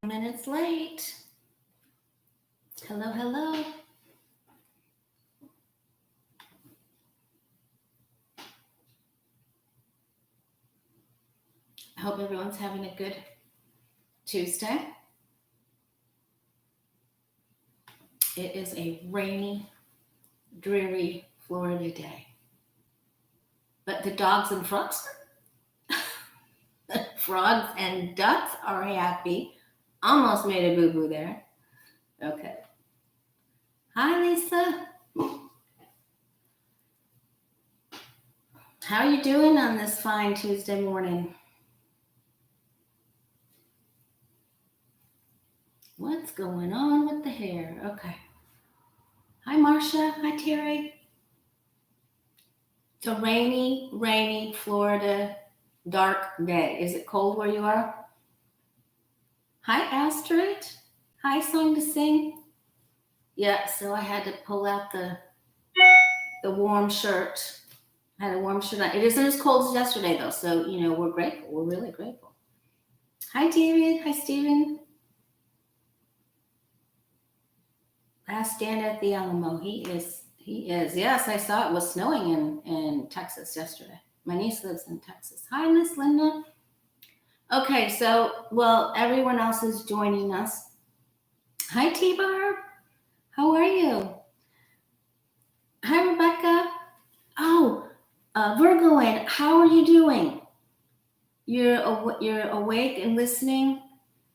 Minutes late. Hello, hello. I hope everyone's having a good Tuesday. It is a rainy, dreary Florida day. But the dogs and frogs, frogs and ducks are happy. Almost made a boo-boo there. Okay. Hi, Lisa. How are you doing on this fine Tuesday morning? What's going on with the hair? Okay. Hi, Marcia. Hi, Terry. It's a rainy Florida dark day. Is it cold where you are? Hi, Astrid. Hi, Song to Sing. Yeah, so I had to pull out the warm shirt. I had a warm shirt on. It isn't as cold as yesterday, though, so, we're grateful. We're really grateful. Hi, David. Hi, Steven. Last stand at the Alamo. He is. Yes, I saw it was snowing in Texas yesterday. My niece lives in Texas. Hi, Miss Linda. Okay, so, everyone else is joining us. Hi, T-Bar. How are you? Hi, Rebecca. Oh, Virgoin, how are you doing? You're awake and listening.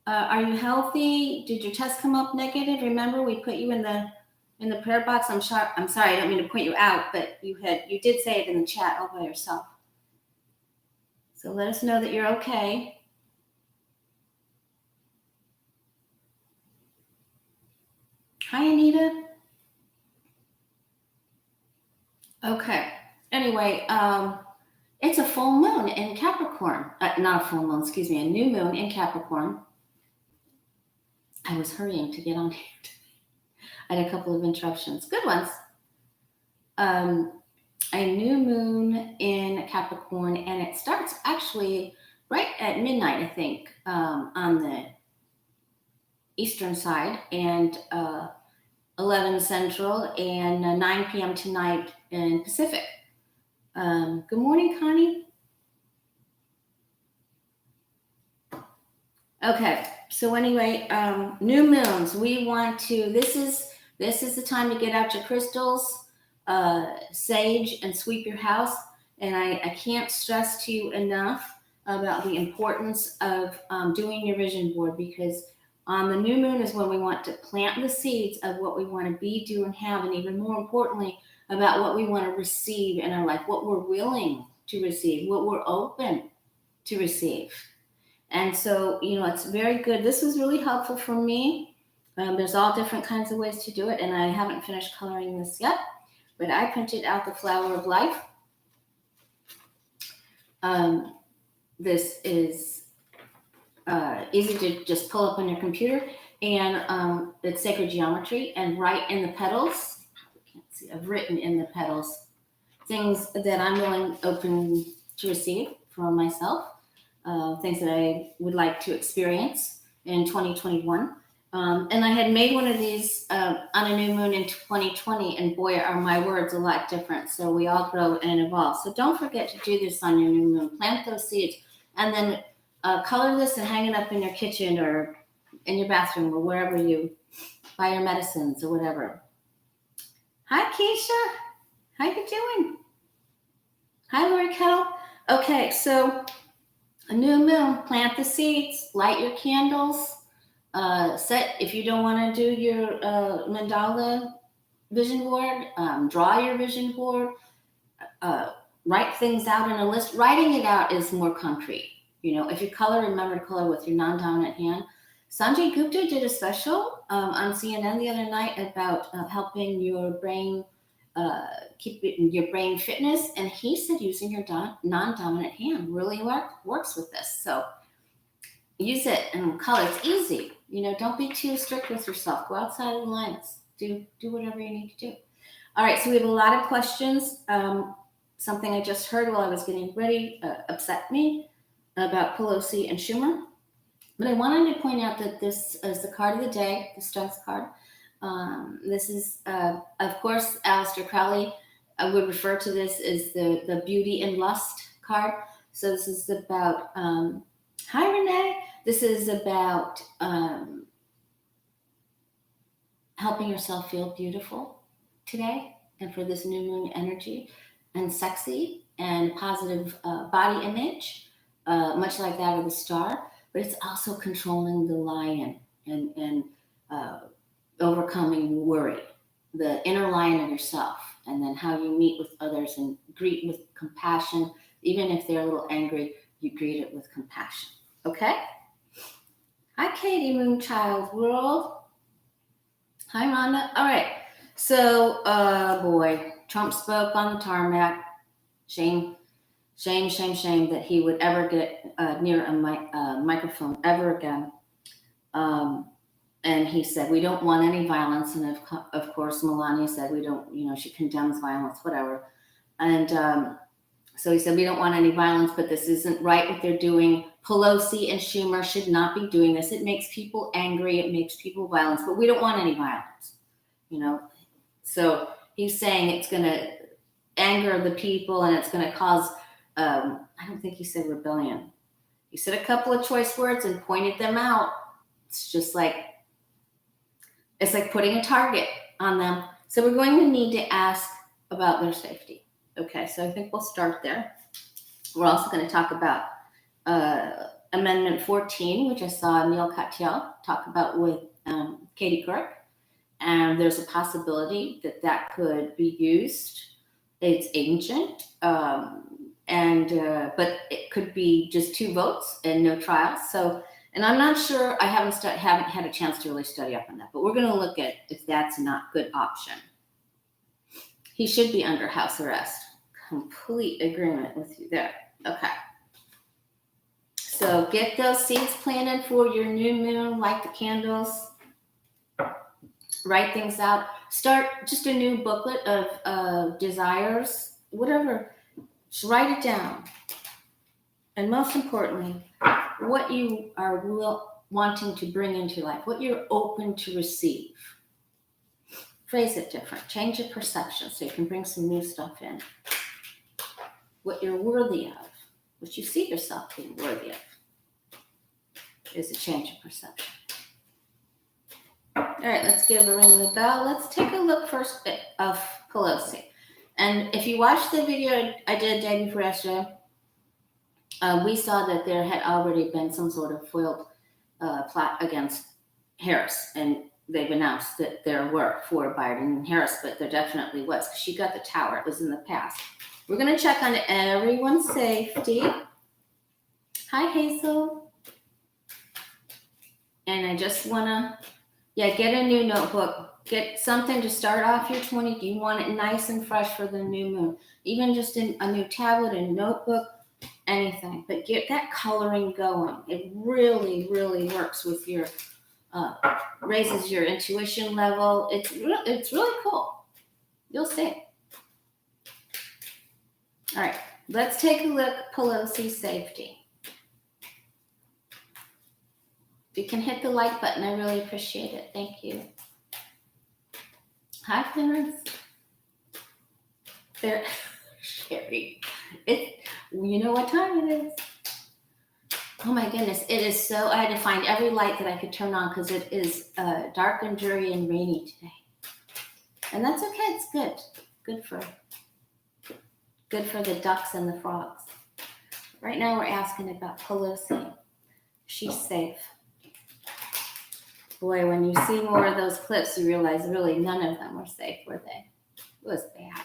Are you healthy? Did your test come up negative? Remember, we put you in the prayer box. I'm sorry, I don't mean to point you out, but you did say it in the chat all by yourself. So let us know that you're okay. Hi, Anita. Okay. Anyway, it's a full moon in Capricorn. Not a full moon, excuse me, a new moon in Capricorn. I was hurrying to get on here. I had a couple of interruptions. Good ones. A new moon in Capricorn, and it starts actually right at midnight, I think, on the eastern side, and 11 Central, and 9 p.m. tonight in Pacific. Good morning, Connie. Okay, so anyway, new moons. We want to. This is the time to get out your crystals, sage, and sweep your house. And I can't stress to you enough about the importance of doing your vision board, because on the new moon is when we want to plant the seeds of what we want to be, do, and have, and even more importantly, about what we want to receive in our life, what we're willing to receive, what we're open to receive. And so, it's very good. This was really helpful for me. There's all different kinds of ways to do it, and I haven't finished coloring this yet, but I printed out the Flower of Life. This is easy to just pull up on your computer, and it's sacred geometry, and write in the petals. You can't see, I've written in the petals things that I'm willing, open to receive from myself. Things that I would like to experience in 2021. And I had made one of these on a new moon in 2020, and boy, are my words a lot different. So we all grow and evolve. So don't forget to do this on your new moon. Plant those seeds, and then color this and hang it up in your kitchen or in your bathroom or wherever you buy your medicines or whatever. Hi, Keisha. How you doing? Hi, Lori Kettle. Okay, so a new moon, plant the seeds, light your candles, set, if you don't want to do your mandala vision board, draw your vision board, write things out in a list. Writing it out is more concrete. If you color, remember to color with your non-dominant hand. Sanjay Gupta did a special on CNN the other night about helping your brain keep your brain fitness, and he said using your non-dominant hand really works with this. So use it and color. It's easy. Don't be too strict with yourself. Go outside of the lines. Do whatever you need to do. All right, so we have a lot of questions. Something I just heard while I was getting ready upset me about Pelosi and Schumer. But I wanted to point out that this is the card of the day, the Strength card. This is, of course, Aleister Crowley would refer to this as the Beauty and Lust card. So this is about, hi Renee, this is about helping yourself feel beautiful today and for this new moon energy and sexy and positive body image, much like that of the star. But it's also controlling the lion and overcoming worry, the inner lion of yourself, and then how you meet with others and greet with compassion. Even if they're a little angry, you greet it with compassion. Okay? Hi, Katie Moonchild World. Hi, Rhonda. All right. So, boy, Trump spoke on the tarmac. Shame that he would ever get near a microphone ever again. And he said, we don't want any violence. And of course, Melania said, we don't, she condemns violence, whatever. And so he said, we don't want any violence, but this isn't right what they're doing. Pelosi and Schumer should not be doing this. It makes people angry. It makes people violence, but we don't want any violence, So he's saying it's going to anger the people and it's going to cause, I don't think he said rebellion. He said a couple of choice words and pointed them out. It's like putting a target on them. So we're going to need to ask about their safety. Okay, so I think we'll start there. We're also going to talk about Amendment 14, which I saw Neil Katyal talk about with Katie Couric. And there's a possibility that could be used. It's ancient, but it could be just 2 votes and no trial. So, and I'm not sure. I haven't had a chance to really study up on that. But we're going to look at if that's not a good option. He should be under house arrest. Complete agreement with you there. Okay. So get those seeds planted for your new moon. Light the candles. Write things out. Start just a new booklet of desires, whatever. Just write it down. And most importantly, what you are wanting to bring into life, what you're open to receive. Phrase it different. Change your perception so you can bring some new stuff in. What you're worthy of, what you see yourself being worthy of, is a change of perception. All right, let's give a ring of the bell. Let's take a look first of Pelosi. And if you watched the video I did the day before yesterday, we saw that there had already been some sort of foiled plot against Harris. And they've announced that there were for Biden and Harris, but there definitely was. She got the tower. It was in the past. We're going to check on everyone's safety. Hi, Hazel. And I just want to, get a new notebook. Get something to start off your 20. You want it nice and fresh for the new moon. Even just in a new tablet, a notebook, anything. But get that coloring going. It really, really works with your, raises your intuition level. It's really cool. You'll see. All right, let's take a look at Pelosi's safety. If you can hit the like button, I really appreciate it. Thank you. Hi, Clarence. There, Sherry. You know what time it is. Oh my goodness, it is so, I had to find every light that I could turn on because it is dark and dreary and rainy today. And that's okay, it's good. Good for the ducks and the frogs. Right now we're asking about Pelosi. She's safe. Boy, when you see more of those clips, you realize really none of them were safe, were they? It was bad.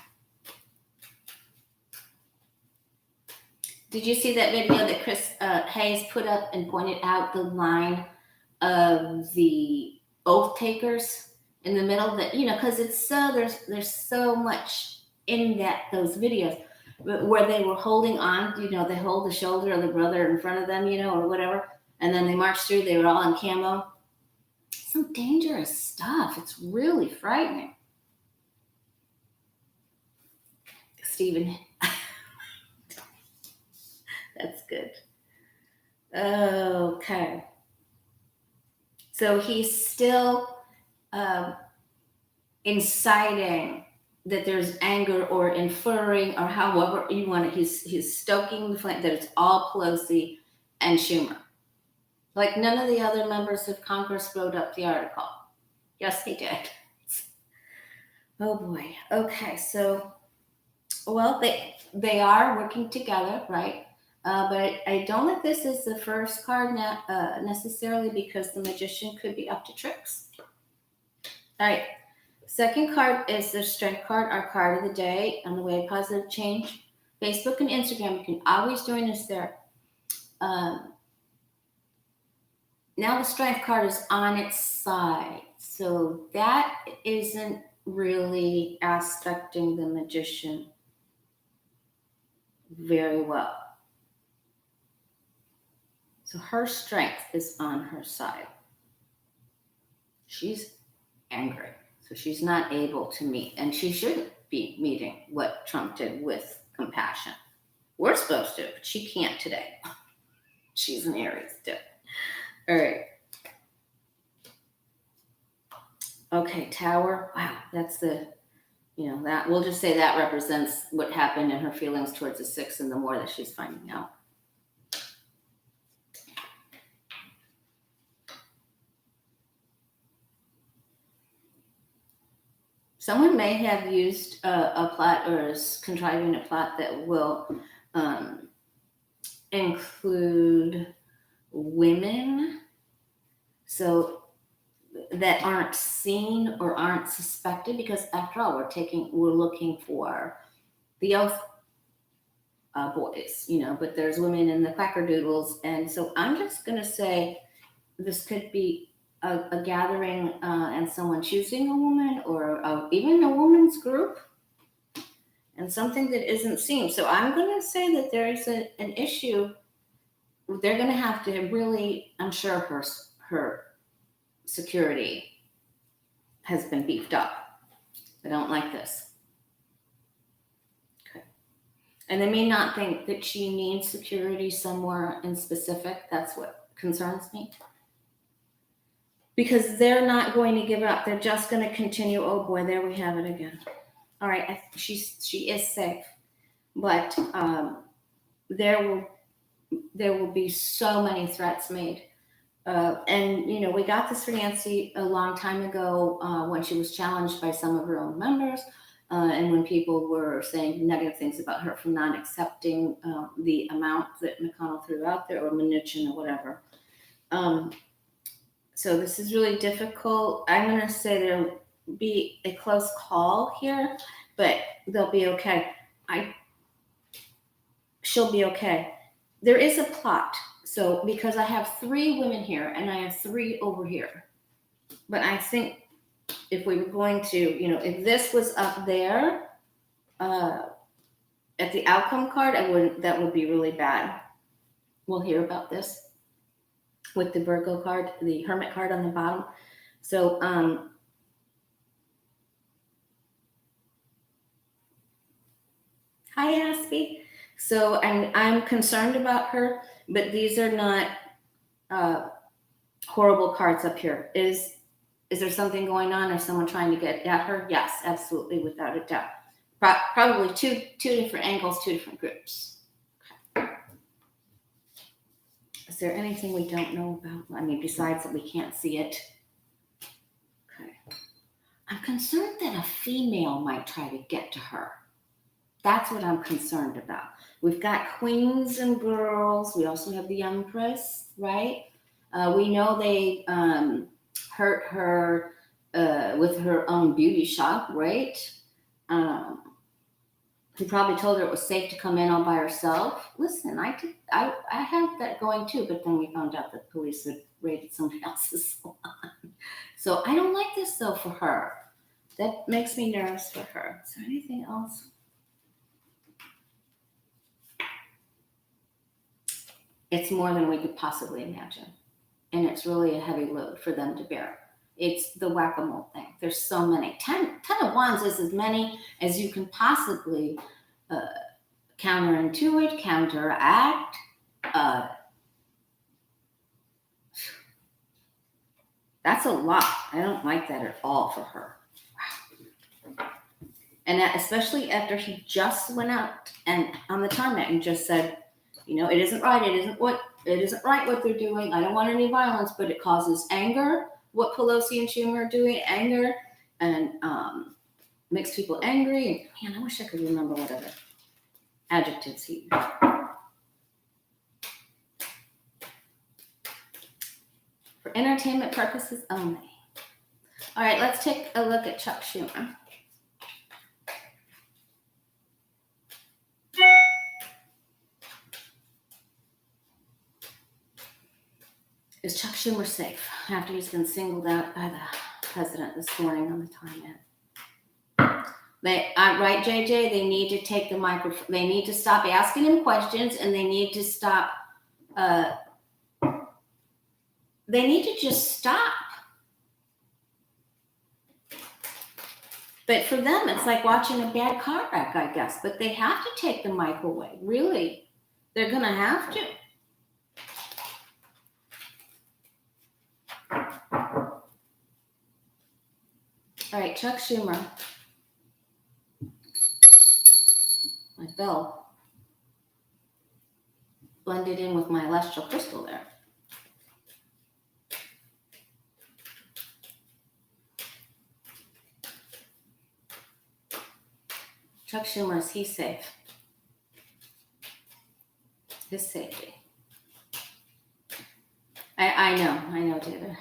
Did you see that video that Chris Hayes put up and pointed out the line of the oath takers in the middle? That because it's so there's so much in those videos where they were holding on. They hold the shoulder of the brother in front of them, or whatever, and then they march through. They were all in camo. Some dangerous stuff. It's really frightening. Stephen. That's good. Okay. So he's still inciting that there's anger or inferring or however you want it. He's stoking the flame that it's all Pelosi and Schumer. Like none of the other members of Congress wrote up the article. Yes, they did. Oh boy. Okay, so well, they are working together, right? But I don't think this is the first card necessarily, because the magician could be up to tricks. All right. Second card is the strength card, our card of the day on the way of positive change. Facebook and Instagram, you can always join us there. Now the strength card is on its side. So that isn't really aspecting the magician very well. So her strength is on her side. She's angry. So she's not able to meet, and she shouldn't be meeting what Trump did with compassion. We're supposed to, but she can't today. She's an Aries too. All right. Okay, Tower. Wow, that's that we'll just say that represents what happened in her feelings towards the 6 and the more that she's finding out. Someone may have used a plot or is contriving a plot that will include women, so that aren't seen or aren't suspected, because after all, we're looking for the oath boys, but there's women in the quackerdoodles, and so I'm just going to say this could be a gathering and someone choosing a woman or even a woman's group and something that isn't seen. So I'm going to say that there is an issue. They're going to have to really, I'm sure her security has been beefed up. I don't like this. Okay. And they may not think that she needs security somewhere in specific. That's what concerns me. Because they're not going to give up. They're just going to continue. Oh boy, there we have it again. All right, she is safe, but there will be so many threats made. And we got this for Nancy a long time ago when she was challenged by some of her own members, and when people were saying negative things about her for not accepting the amount that McConnell threw out there, or Mnuchin or whatever. So this is really difficult. I'm going to say there'll be a close call here, but they'll be okay. She'll be okay. There is a plot. So because I have 3 women here and I have 3 over here, but I think if we were going to, if this was up there at the outcome card, that would be really bad. We'll hear about this with the Virgo card, the Hermit card on the bottom. So, hi, Aspie. So I'm concerned about her, but these are not horrible cards up here. Is there something going on, or someone trying to get at her? Yes, absolutely, without a doubt. Probably two different angles, 2 different groups. Okay. Is there anything we don't know about? I mean, besides that we can't see it. Okay. I'm concerned that a female might try to get to her. That's what I'm concerned about. We've got queens and girls. We also have the Empress, right? We know they hurt her with her own beauty shop, right? He probably told her it was safe to come in all by herself. Listen, I have that going too, but then we found out that police had raided somebody else's salon. So I don't like this though for her. That makes me nervous for her. Is there anything else? It's more than we could possibly imagine. And it's really a heavy load for them to bear. It's the whack-a-mole thing. There's so many. 10 of Wands is as many as you can possibly counterintuit, counteract. That's a lot. I don't like that at all for her. And that, especially after he just went out and on the tarmac and just said, it isn't right. It isn't right what they're doing. I don't want any violence, but it causes anger. What Pelosi and Schumer are doing, anger, and makes people angry. And man, I wish I could remember what other adjectives he used. For entertainment purposes only. All right, let's take a look at Chuck Schumer. Is Chuck Schumer safe after he's been singled out by the president this morning on the time? Right, JJ? They need to take the microphone. They need to stop asking him questions, and they need to stop. They need to just stop. But for them, it's like watching a bad car wreck, I guess. But they have to take the mic away. Really, they're going to have to. All right, Chuck Schumer. My bell blended in with my celestial crystal there. Chuck Schumer, is he safe? His safety. I know, David.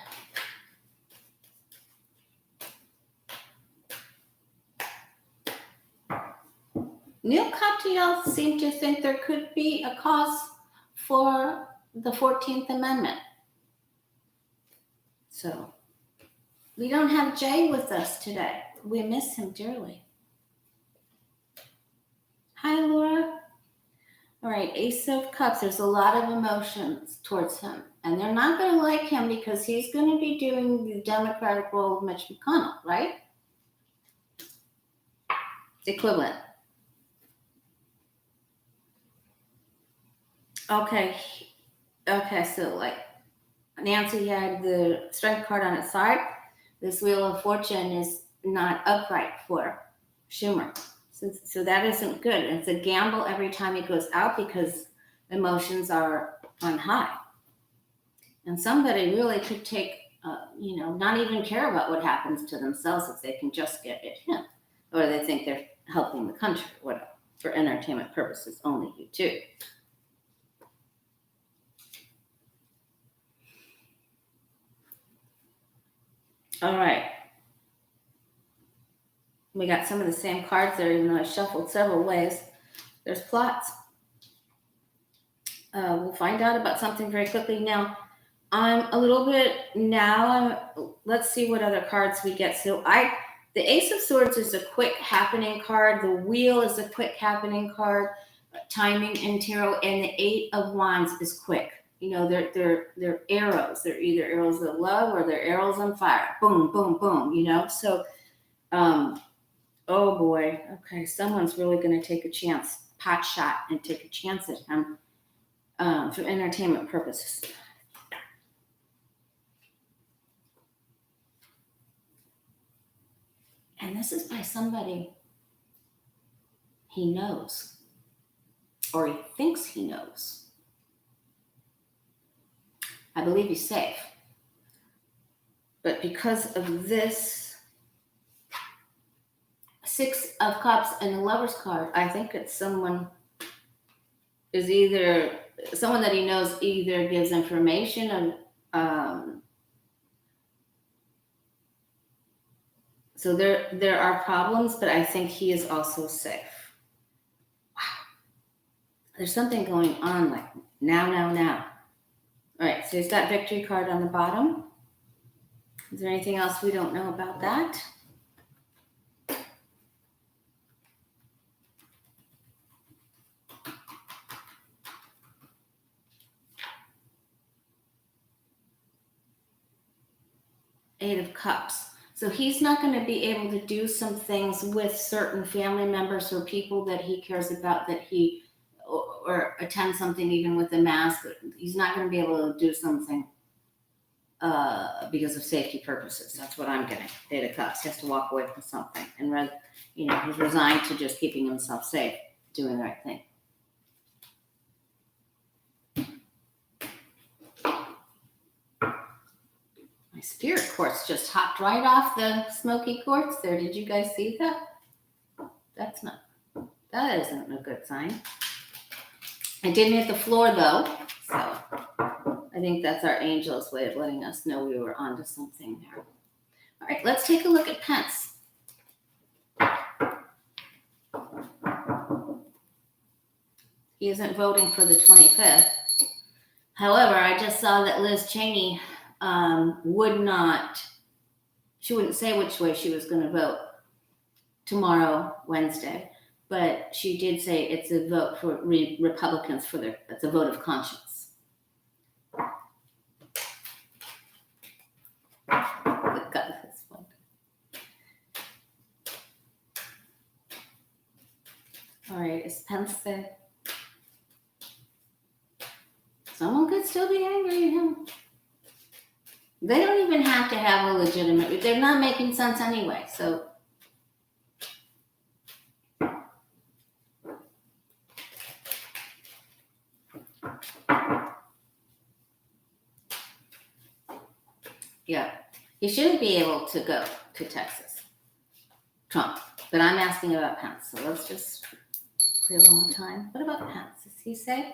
Neil Katyal seemed to think there could be a cause for the 14th Amendment. So, we don't have Jay with us today. We miss him dearly. Hi, Laura. All right, Ace of Cups. There's a lot of emotions towards him. And they're not going to like him because he's going to be doing the Democratic role of Mitch McConnell, right? The equivalent. Okay, so like Nancy had the strength card on its side. This Wheel of Fortune is not upright for Schumer. So that isn't good. It's a gamble every time he goes out because emotions are on high. And somebody really could take, not even care about what happens to themselves if they can just get at him. Or they think they're helping the country, whatever, for entertainment purposes only, you too. All right. We got some of the same cards there, even though I shuffled several ways. There's plots. We'll find out about something very quickly. Now, I'm a little bit let's see what other cards we get. So the Ace of Swords is a quick happening card. The Wheel is a quick happening card. Timing and tarot, and the Eight of Wands is quick. They're arrows. They're either arrows of love or they're arrows on fire. Boom, boom, boom. So, oh boy. Okay, someone's really going to take a chance, pot shot, and take a chance at him for entertainment purposes. And this is by somebody he knows, or he thinks he knows. I believe he's safe. But because of this Six of Cups and the Lover's card, I think it's someone that he knows either gives information so there are problems, but I think he is also safe. Wow. There's something going on like now. All right, so he's got victory card on the bottom. Is there anything else we don't know about that? Eight of Cups. So he's not going to be able to do some things with certain family members or people that he cares about, or attend something even with a mask. He's not going to be able to do something because of safety purposes. That's what I'm getting. Eight of Cups. He has to walk away from something. And, he's resigned to just keeping himself safe, doing the right thing. My spirit quartz just hopped right off the smoky quartz there. Did you guys see that? That isn't a good sign. I didn't hit the floor though, so I think that's our angel's way of letting us know we were onto something there. All right, let's take a look at Pence. He isn't voting for the 25th. However, I just saw that Liz Cheney she wouldn't say which way she was going to vote tomorrow, Wednesday, but she did say it's a vote for Republicans it's a vote of conscience. That's fun. All right, is Pence there? Someone could still be angry at him. They don't even have to have a legitimate, they're not making sense anyway, so. Yeah, he shouldn't be able to go to Texas, Trump, but I'm asking about Pence, so let's just clear one more time. What about Pence? Is he safe?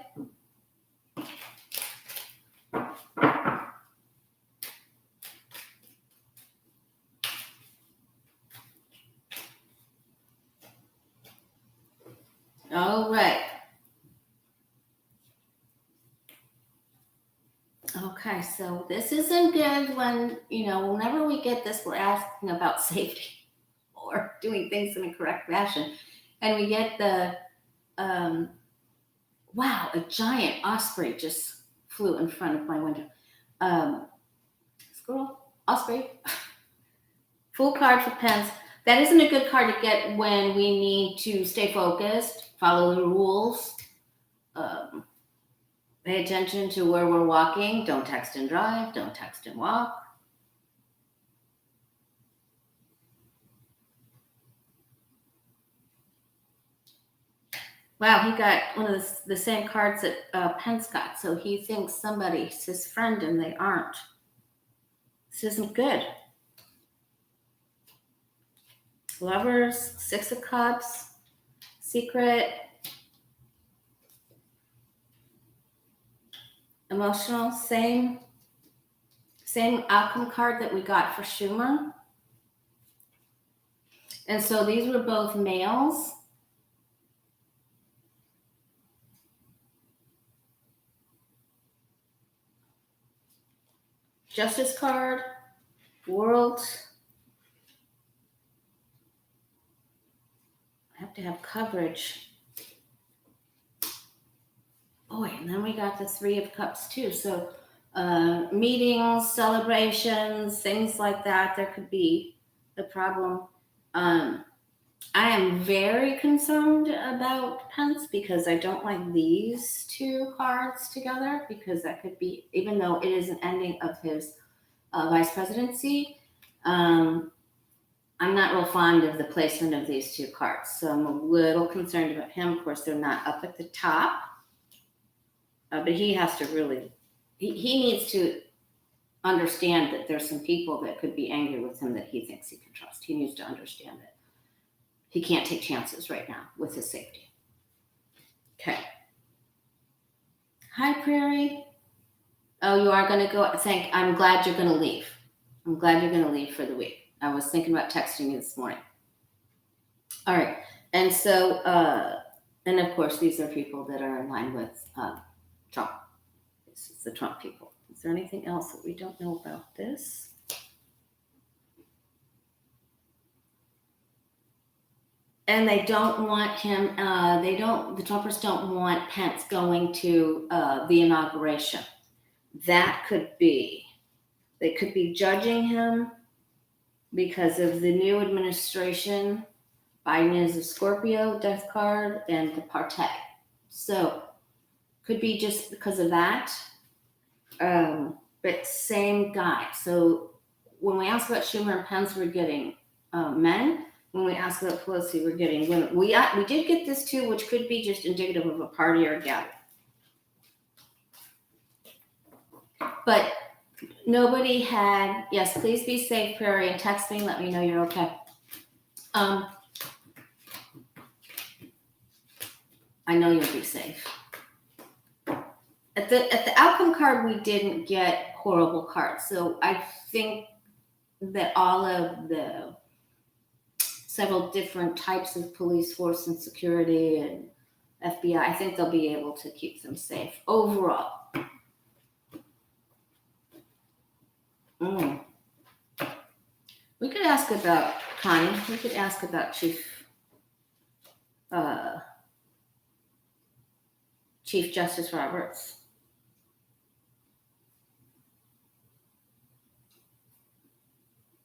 All right. Okay, so this isn't good when, whenever we get this, we're asking about safety or doing things in a correct fashion. And we get the, wow, a giant osprey just flew in front of my window. Squirrel, osprey, full card for Pence. That isn't a good card to get when we need to stay focused, follow the rules, pay attention to where we're walking. Don't text and drive. Don't text and walk. Wow, he got one of the same cards that Pence got. So he thinks somebody's his friend and they aren't. This isn't good. Lovers, Six of Cups, Secret, emotional, same outcome card that we got for Schumer. And so these were both males. Justice card, World. I have to have coverage. Boy, and then we got the Three of Cups too. So meetings, celebrations, things like that, there could be a problem. I am very concerned about Pence because I don't like these two cards together because that could be, even though it is an ending of his vice presidency, I'm not real fond of the placement of these two cards. So I'm a little concerned about him. Of course, they're not up at the top, but he has to really, he needs to understand that there's some people that could be angry with him that he thinks he can trust. He needs to understand that he can't take chances right now with his safety. Okay. Hi, Prairie. Oh, you are going to go. I'm glad you're going to leave. I'm glad you're going to leave for the week. I was thinking about texting you this morning. All right. And so, and of course, these are people that are in line with Trump. This is the Trump people. Is there anything else that we don't know about this? And they don't want him, the Trumpers don't want Pence going to the inauguration. That could be, they could be judging him because of the new administration. Biden is a Scorpio, death card, and the partay. So could be just because of that. But but same guy. So when we ask about Schumer and Pence, we're getting men. When we ask about Pelosi, we're getting women. We did get this too, which could be just indicative of a party or a gather. But nobody had, yes, please be safe, Prairie, and text me, let me know you're okay. I know you'll be safe. At the outcome card, we didn't get horrible cards. So I think that all of the several different types of police force and security and FBI, I think they'll be able to keep them safe overall. We could ask about Connie. We could ask about Chief Justice Roberts.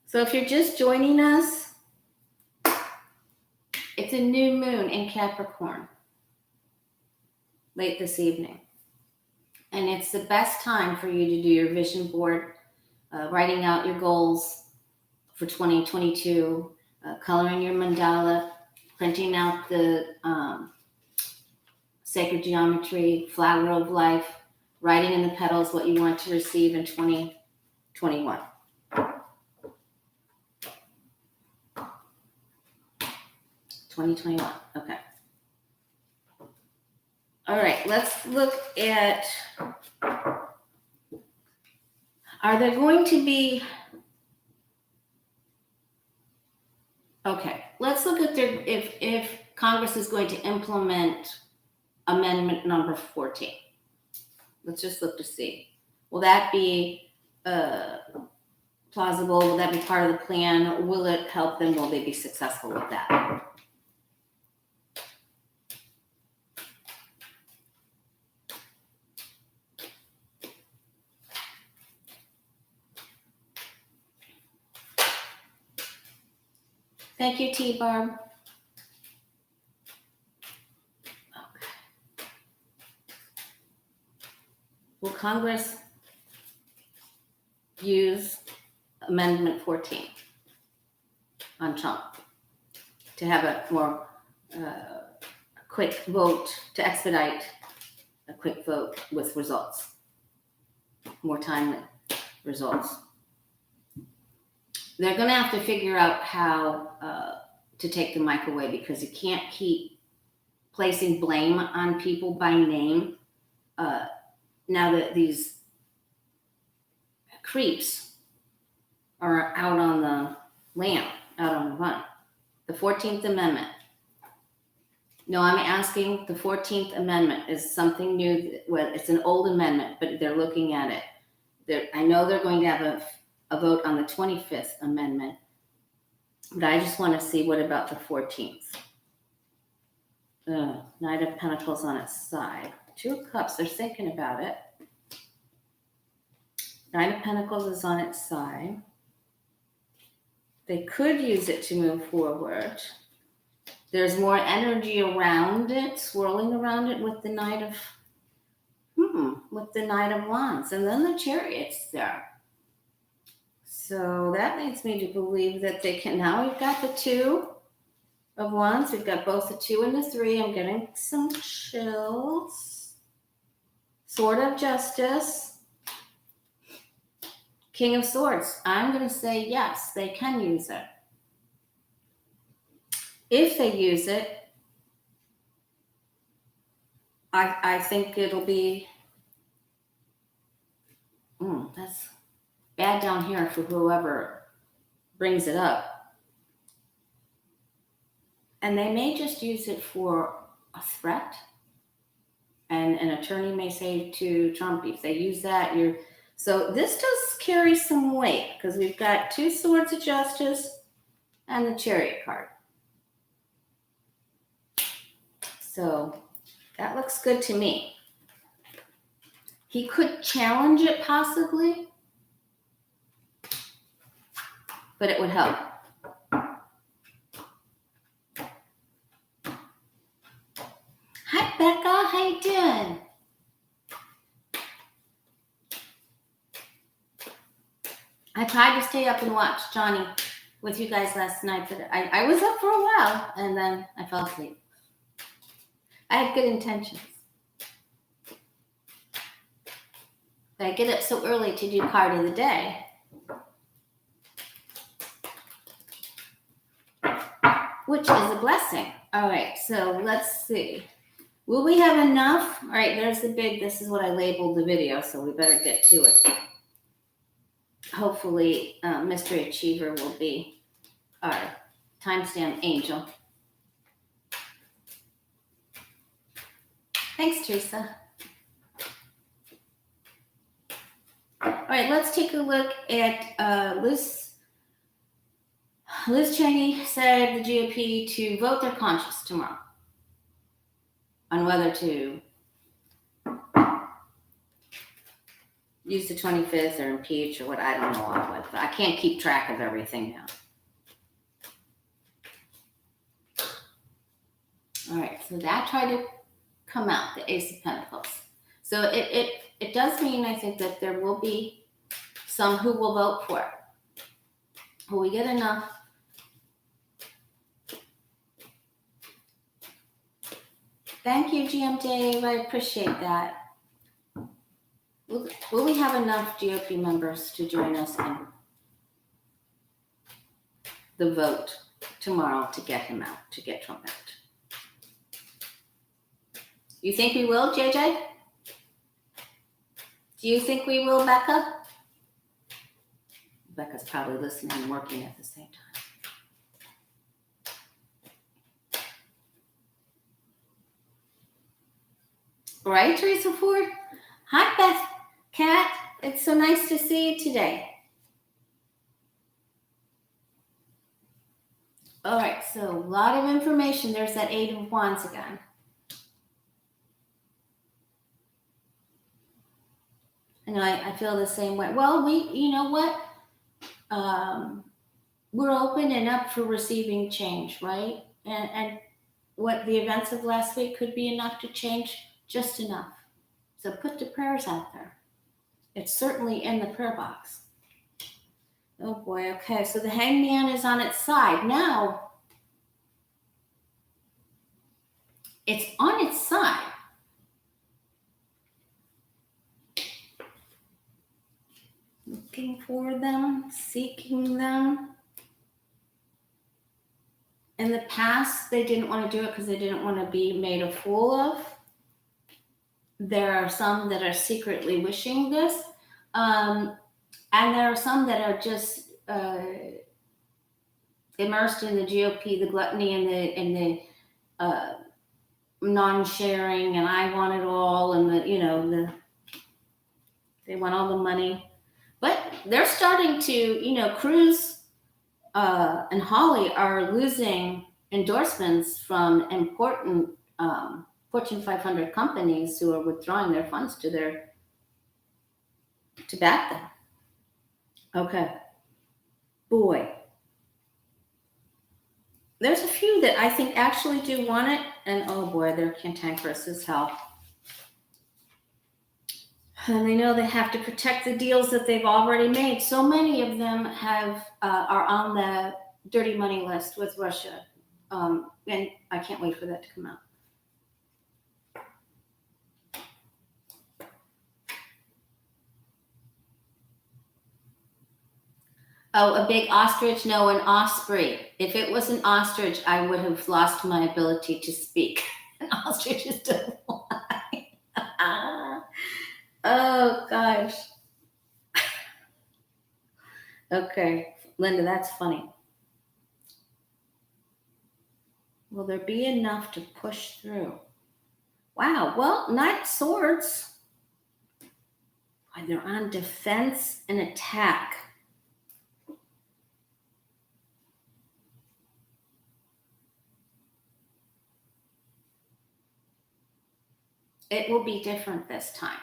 So if you're just joining us, it's a new moon in Capricorn late this evening. And it's the best time for you to do your vision board, writing out your goals for 2022, coloring your mandala, printing out the sacred geometry, flower of life, writing in the petals what you want to receive in 2021. Okay. All right, let's look at, are there going to be, okay, let's look at if Congress is going to implement amendment number 14. Let's just look to see. Will that be plausible? Will that be part of the plan? Will it help them? Will they be successful with that? Thank you, T-Barb. Okay. Will Congress use Amendment 14 on Trump to have a more quick vote, to expedite a quick vote with results, more timely results? They're going to have to figure out how to take the mic away, because you can't keep placing blame on people by name. Now that these creeps are out on the lam, out on the run. The 14th Amendment. No, I'm asking, the 14th Amendment is something new. Well, it's an old amendment, but they're looking at it. I know they're going to have a vote on the 25th Amendment, but I just want to see what about the 14th. Knight of Pentacles on its side. Two of Cups, they're thinking about it. Knight of Pentacles is on its side. They could use it to move forward. There's more energy around it, swirling around it with the Knight of Wands, and then the Chariot's there. So that leads me to believe that they can. Now we've got the Two of Wands. We've got both the 2 and the 3. I'm getting some chills. Sword of Justice. King of Swords. I'm going to say yes, they can use it. If they use it, I think it'll be, that's bad down here for whoever brings it up. And they may just use it for a threat. And an attorney may say to Trump, if they use that, so this does carry some weight, because we've got 2 Swords of Justice and the Chariot card. So that looks good to me. He could challenge it possibly, but it would help. Hi, Becca. How you doing? I tried to stay up and watch Johnny with you guys last night, but I was up for a while and then I fell asleep. I had good intentions. But I get up so early to do card of the day. Which is a blessing. All right, so let's see. Will we have enough? All right, there's the big, this is what I labeled the video, so we better get to it. Hopefully, Mystery Achiever will be our timestamp angel. Thanks, Teresa. All right, let's take a look at Liz Cheney said the GOP to vote their conscience tomorrow on whether to use the 25th or impeach or what, I don't know what, but I can't keep track of everything now. All right, so that tried to come out, the Ace of Pentacles. So it does mean, I think, that there will be some who will vote for it. Will we get enough? Thank you, GM Dave. I appreciate that. Will we have enough GOP members to join us in the vote tomorrow to get him out, to get Trump out? You think we will, JJ? Do you think we will, Becca? Becca's probably listening and working at the same time. Right, Teresa Ford? Hi, Beth Cat. It's so nice to see you today. All right, so a lot of information. There's that Eight of Wands again. I know I feel the same way. Well, you know what? We're open and up for receiving change, right? And what the events of last week could be enough to change, just enough. So put the prayers out there. It's certainly in the prayer box. Oh boy, okay, so the Hangman is on its side. Now, it's on its side. Looking for them, seeking them. In the past, they didn't want to do it because they didn't want to be made a fool of. There are some that are secretly wishing this. And there are some that are just immersed in the GOP, the gluttony and the non-sharing, and I want it all, and they want all the money. But they're starting to, Cruz and Holly are losing endorsements from important Fortune 500 companies who are withdrawing their funds to back them. Okay. Boy. There's a few that I think actually do want it, and oh boy, they're cantankerous as hell. And they know they have to protect the deals that they've already made. So many of them are on the dirty money list with Russia. And I can't wait for that to come out. Oh, a big ostrich? No, an osprey. If it was an ostrich, I would have lost my ability to speak. Ostriches don't fly. Oh, gosh. Okay, Linda, that's funny. Will there be enough to push through? Wow, well, Knight of Swords. Boy, they're on defense and attack. It will be different this time.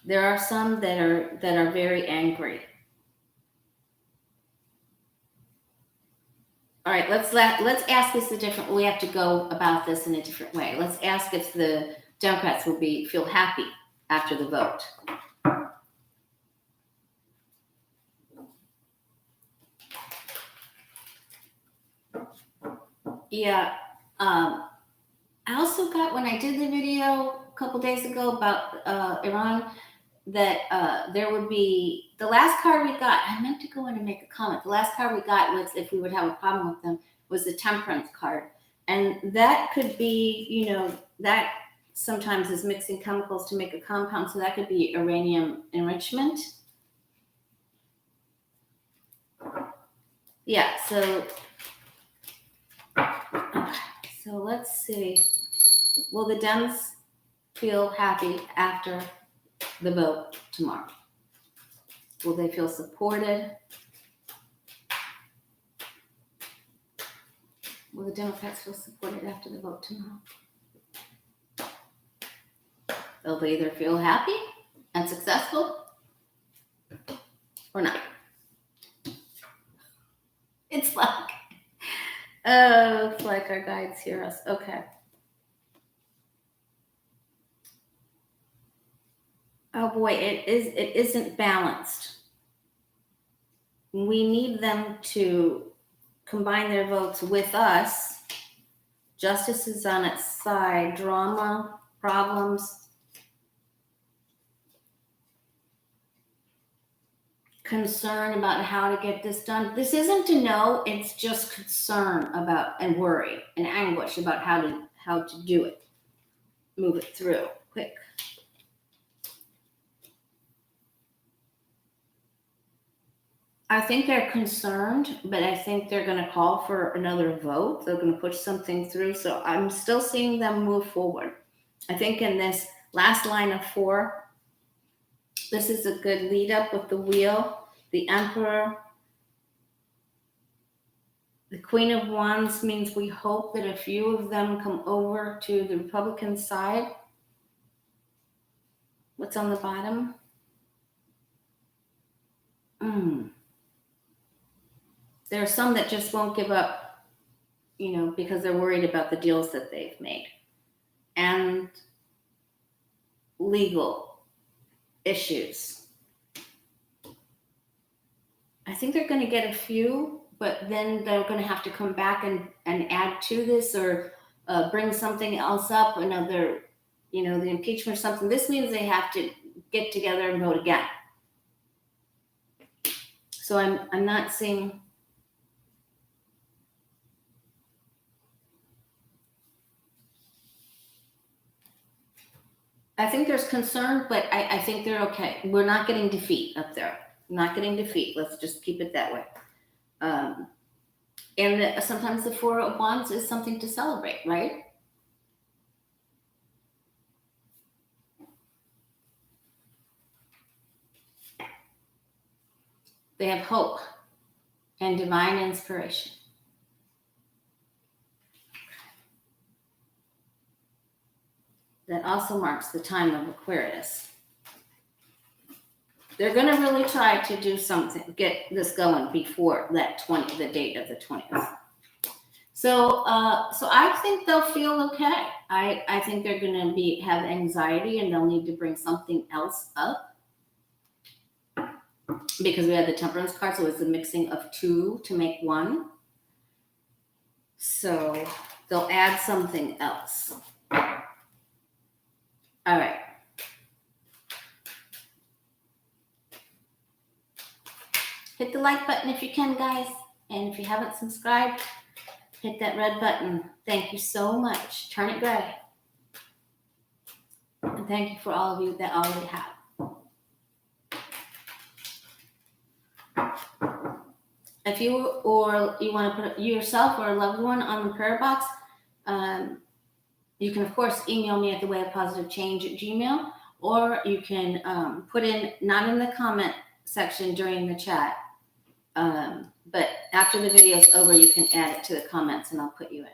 There are some that are very angry. All right, let's ask this a different. We have to go about this in a different way. Let's ask if the Democrats will feel happy after the vote. Yeah. I also got, when I did the video a couple days ago about Iran, that there would be, the last card we got, I meant to go in and make a comment. The last card we got was, if we would have a problem with them, was the Temperance card. And that could be, that sometimes is mixing chemicals to make a compound. So that could be uranium enrichment. Yeah, so let's see. Will the Dems feel happy after the vote tomorrow? Will they feel supported? Will the Democrats feel supported after the vote tomorrow? They'll either feel happy and successful or not. It's like our guides hear us. Okay. Oh boy, it isn't balanced. We need them to combine their votes with us. Justice is on its side. Drama, problems, concern about how to get this done. This isn't a no, it's just concern about, and worry and anguish about how to do it. Move it through quick. I think they're concerned, but I think they're going to call for another vote. They're going to push something through. So I'm still seeing them move forward. I think in this last line of 4, this is a good lead up with the wheel, the Emperor. The Queen of Wands means we hope that a few of them come over to the Republican side. What's on the bottom? There are some that just won't give up, because they're worried about the deals that they've made. And legal issues. I think they're going to get a few, but then they're going to have to come back and add to this, or bring something else up, another, the impeachment or something. This means they have to get together and vote again. So I'm not seeing. I think there's concern, but I think they're okay. We're not getting defeat up there. Not getting defeat. Let's just keep it that way. And sometimes the 4 of Wands is something to celebrate, right? They have hope and divine inspiration. That also marks the time of Aquarius. They're going to really try to do something, get this going before that the date of the 20th. So I think they'll feel okay. I think they're going to have anxiety, and they'll need to bring something else up, because we had the Temperance card, so it's the mixing of 2 to make 1. So they'll add something else. All right. Hit the like button if you can, guys. And if you haven't subscribed, hit that red button. Thank you so much. Turn it gray. And thank you for all of you that already have. If you want to put yourself or a loved one on the prayer box, you can, of course, email me at thewayofpositivechange@gmail.com, or you can put in, not in the comment section during the chat, but after the video is over, you can add it to the comments and I'll put you in.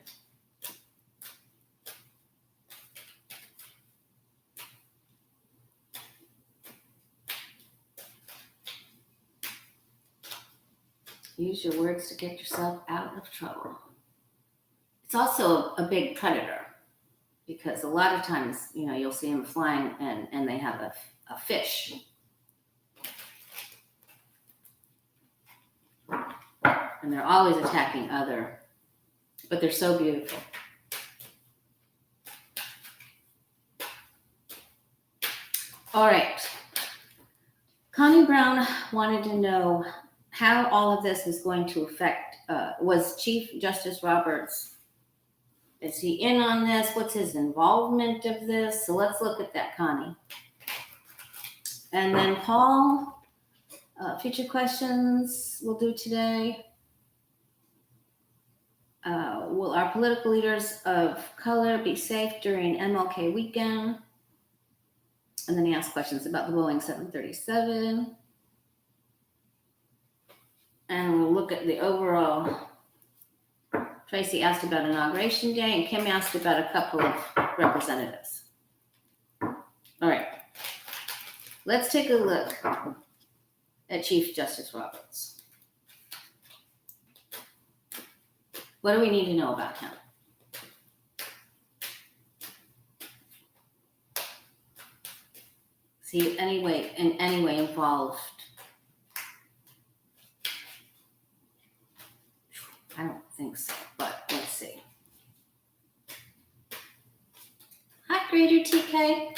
Use your words to get yourself out of trouble. It's also a big predator, because a lot of times, you'll see them flying and they have a fish. And they're always attacking other but they're so beautiful. All right. Connie Brown wanted to know how all of this is going to affect, was Chief Justice Roberts, is he in on this? What's his involvement of this? So let's look at that, Connie. And then Paul, future questions we'll do today. Will our political leaders of color be safe during MLK weekend? And then he asked questions about the Boeing 737. And we'll look at the overall. Tracy asked about Inauguration Day, and Kim asked about a couple of representatives. All right. Let's take a look at Chief Justice Roberts. What do we need to know about him? Is he in any way involved? I don't think so, but let's see. Hi, Grader TK.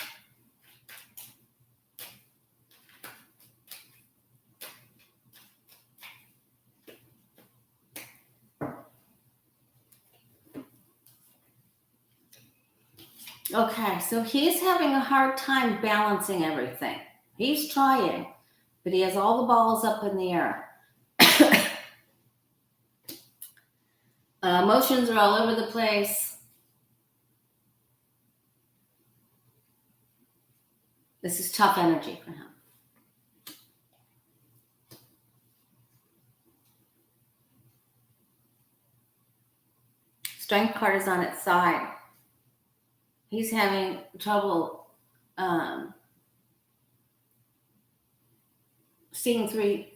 Okay, so he's having a hard time balancing everything. He's trying, but he has all the balls up in the air. Emotions are all over the place. This is tough energy for him. Strength card is on its side. He's having trouble seeing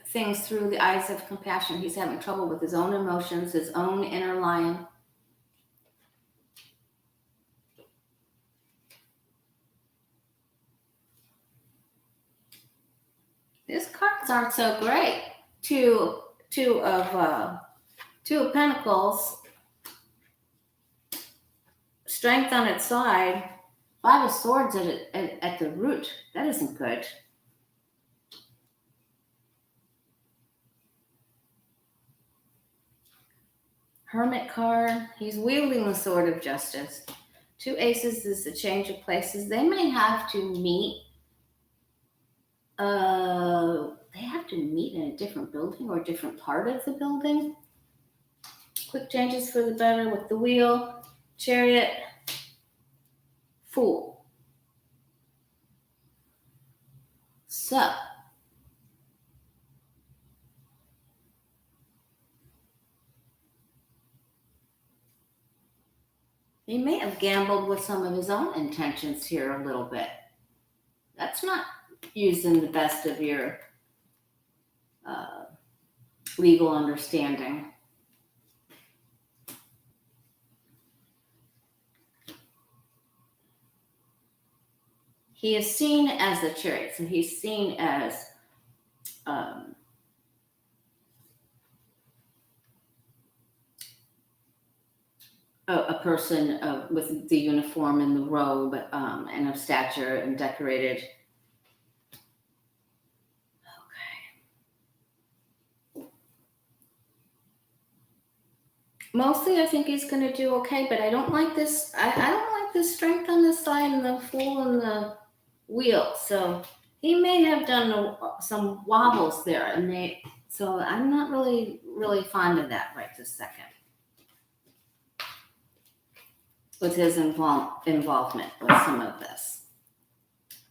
things through the eyes of compassion. He's having trouble with his own emotions, his own inner lion. These cards aren't so great. Two of Pentacles. Strength on its side. 5 of Swords at the root. That isn't good. Hermit card. He's wielding the Sword of Justice. 2 Aces is the change of places. They may have to meet. They have to meet in a different building or a different part of the building. Quick changes for the better with the Wheel, Chariot, Fool. So, he may have gambled with some of his own intentions here a little bit. That's not using the best of your legal understanding. He is seen as the Chariot, so he's seen as a person with the uniform and the robe and of stature and decorated. Okay. Mostly, I think he's going to do okay, but I don't like this. I don't like the strength on this side and the Fool and the Wheel. So he may have done some wobbles there, and so I'm not really fond of that right this second. With his involvement with some of this.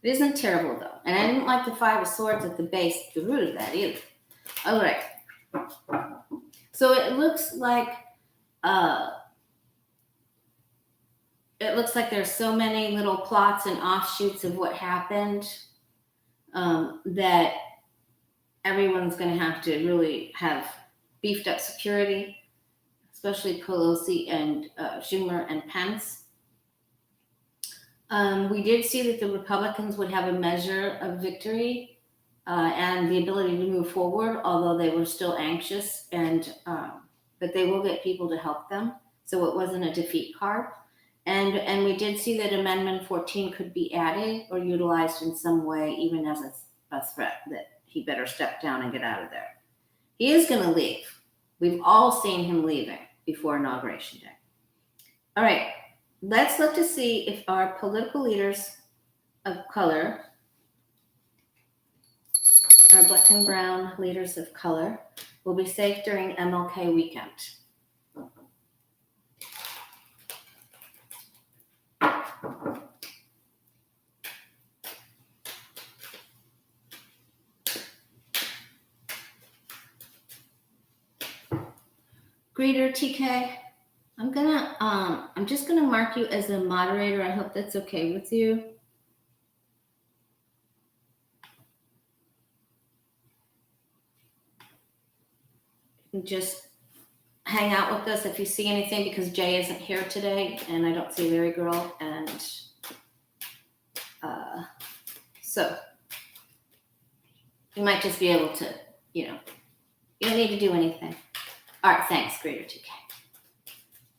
It isn't terrible though. And I didn't like the 5 of Swords at the base, the root of that either. All right. So it looks like there's so many little plots and offshoots of what happened that everyone's going to have to really have beefed up security, especially Pelosi and Schumer and Pence. We did see that the Republicans would have a measure of victory and the ability to move forward, although they were still anxious, but they will get people to help them. so it wasn't a defeat card. And we did see that Amendment 14 could be added or utilized in some way, even as a threat that he better step down and get out of there. He is going to leave. We've all seen him leaving before Inauguration Day. All right, let's look to see if our political leaders of color, our black and brown leaders of color, will be safe during MLK weekend. Greeter TK, I'm just gonna mark you as a moderator. I hope that's okay with you. Just hang out with us if you see anything, because Jay isn't here today and I don't see Larry Girl, and so you might just be able to, you don't need to do anything. All right, thanks, Greeter TK.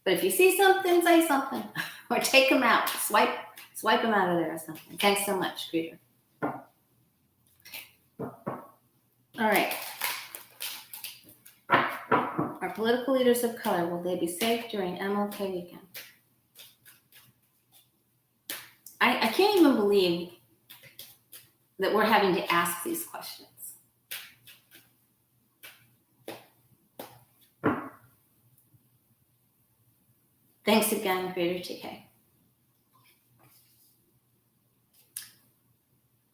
But if you see something, say something, or take them out, swipe them out of there or something. Thanks so much, Greeter. All right. Our political leaders of color, will they be safe during MLK weekend? I can't even believe that we're having to ask these questions. Thanks again, Greeter TK.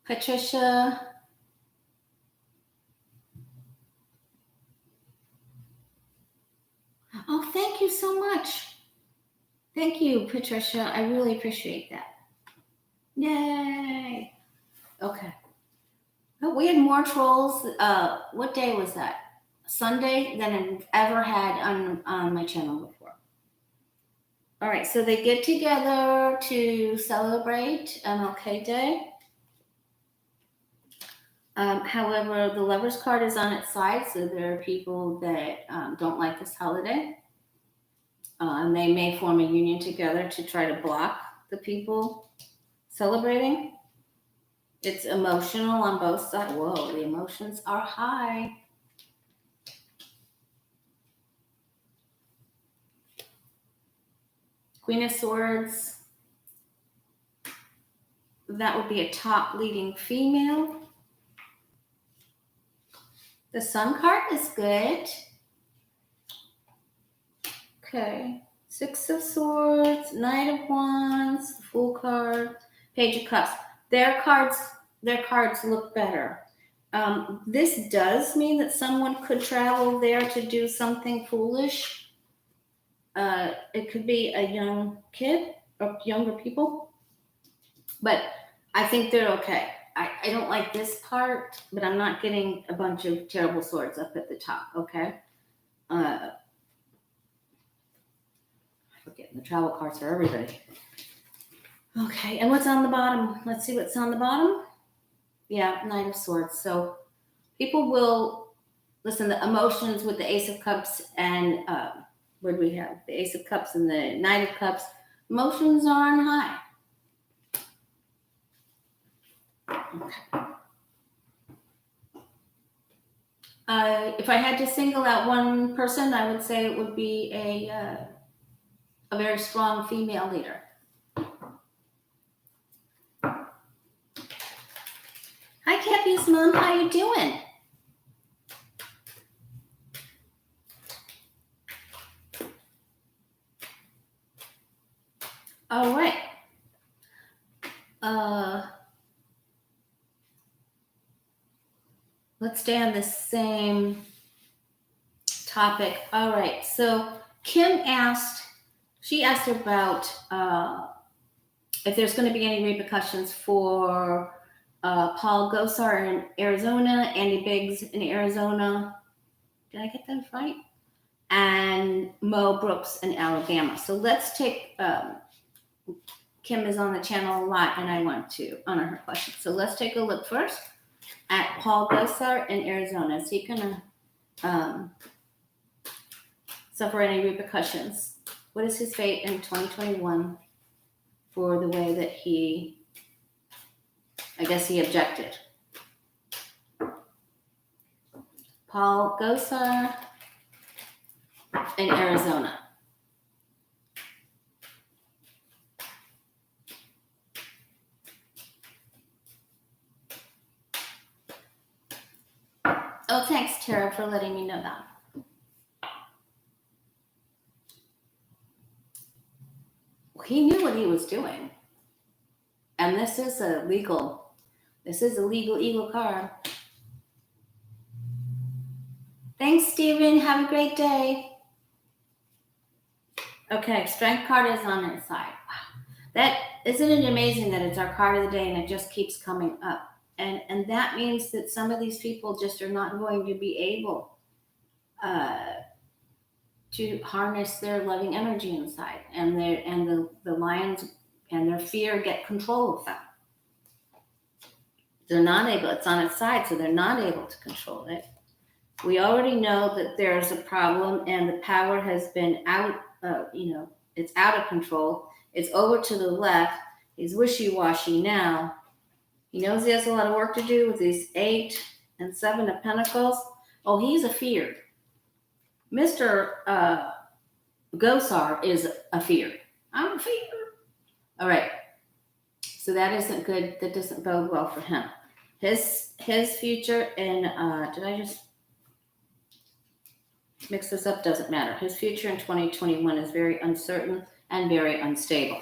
Patricia. Oh, thank you so much. Thank you, Patricia. I really appreciate that. Yay. Okay. Oh, we had more trolls. What day was that? Sunday than I've ever had on my channel before. All right, so they get together to celebrate MLK Day. However, the Lover's card is on its side, so there are people that don't like this holiday. And they may form a union together to try to block the people celebrating. It's emotional on both sides. Whoa, the emotions are high. Queen of Swords. That would be a top leading female. The Sun card is good. Okay. Six of Swords, Knight of Wands, the Fool card, Page of Cups. Their cards look better. This does mean that someone could travel there to do something foolish. It could be a young kid or younger people, but I think they're okay. I don't like this part, but I'm not getting a bunch of terrible swords up at the top, okay? We're getting the travel cards for everybody. Okay, and what's on the bottom? Let's see what's on the bottom. Yeah, Knight of Swords. So people will, listen, the emotions with the Ace of Cups and, what do we have? The Ace of Cups and the Knight of Cups. Emotions are on high. Okay. If I had to single out one person, I would say it would be a very strong female leader. Hi, Cappy's mom. How you doing? All right. Let's stay on the same topic. All right. So Kim asked about if there's going to be any repercussions for Paul Gosar in Arizona, Andy Biggs in Arizona. Did I get that right? And Mo Brooks in Alabama. So let's take, Kim is on the channel a lot and I want to honor her question. So let's take a look first at Paul Gosar in Arizona. Is he going to suffer any repercussions What is his fate in 2021 for the way that he objected? Paul Gosar in Arizona. Oh, thanks, Tara, for letting me know that. He knew what he was doing. And this is a legal Eagle card. Thanks, Steven. Have a great day. Okay, Strength card is on its side. Wow. Isn't it amazing that it's our card of the day and it just keeps coming up? And that means that some of these people just are not going to be able to harness their loving energy inside, and the lions and their fear get control of them. They're not able. It's on its side, so they're not able to control it. We already know that there's a problem, and the power has been out. It's out of control. It's over to the left. He's wishy-washy now. He knows he has a lot of work to do with these 8 and 7 of Pentacles. Oh, he's afeared. Mr. Gosar is afeared. I'm afeared. All right. So that isn't good. That doesn't bode well for him. His future in did I just mix this up? Doesn't matter. His future in 2021 is very uncertain and very unstable.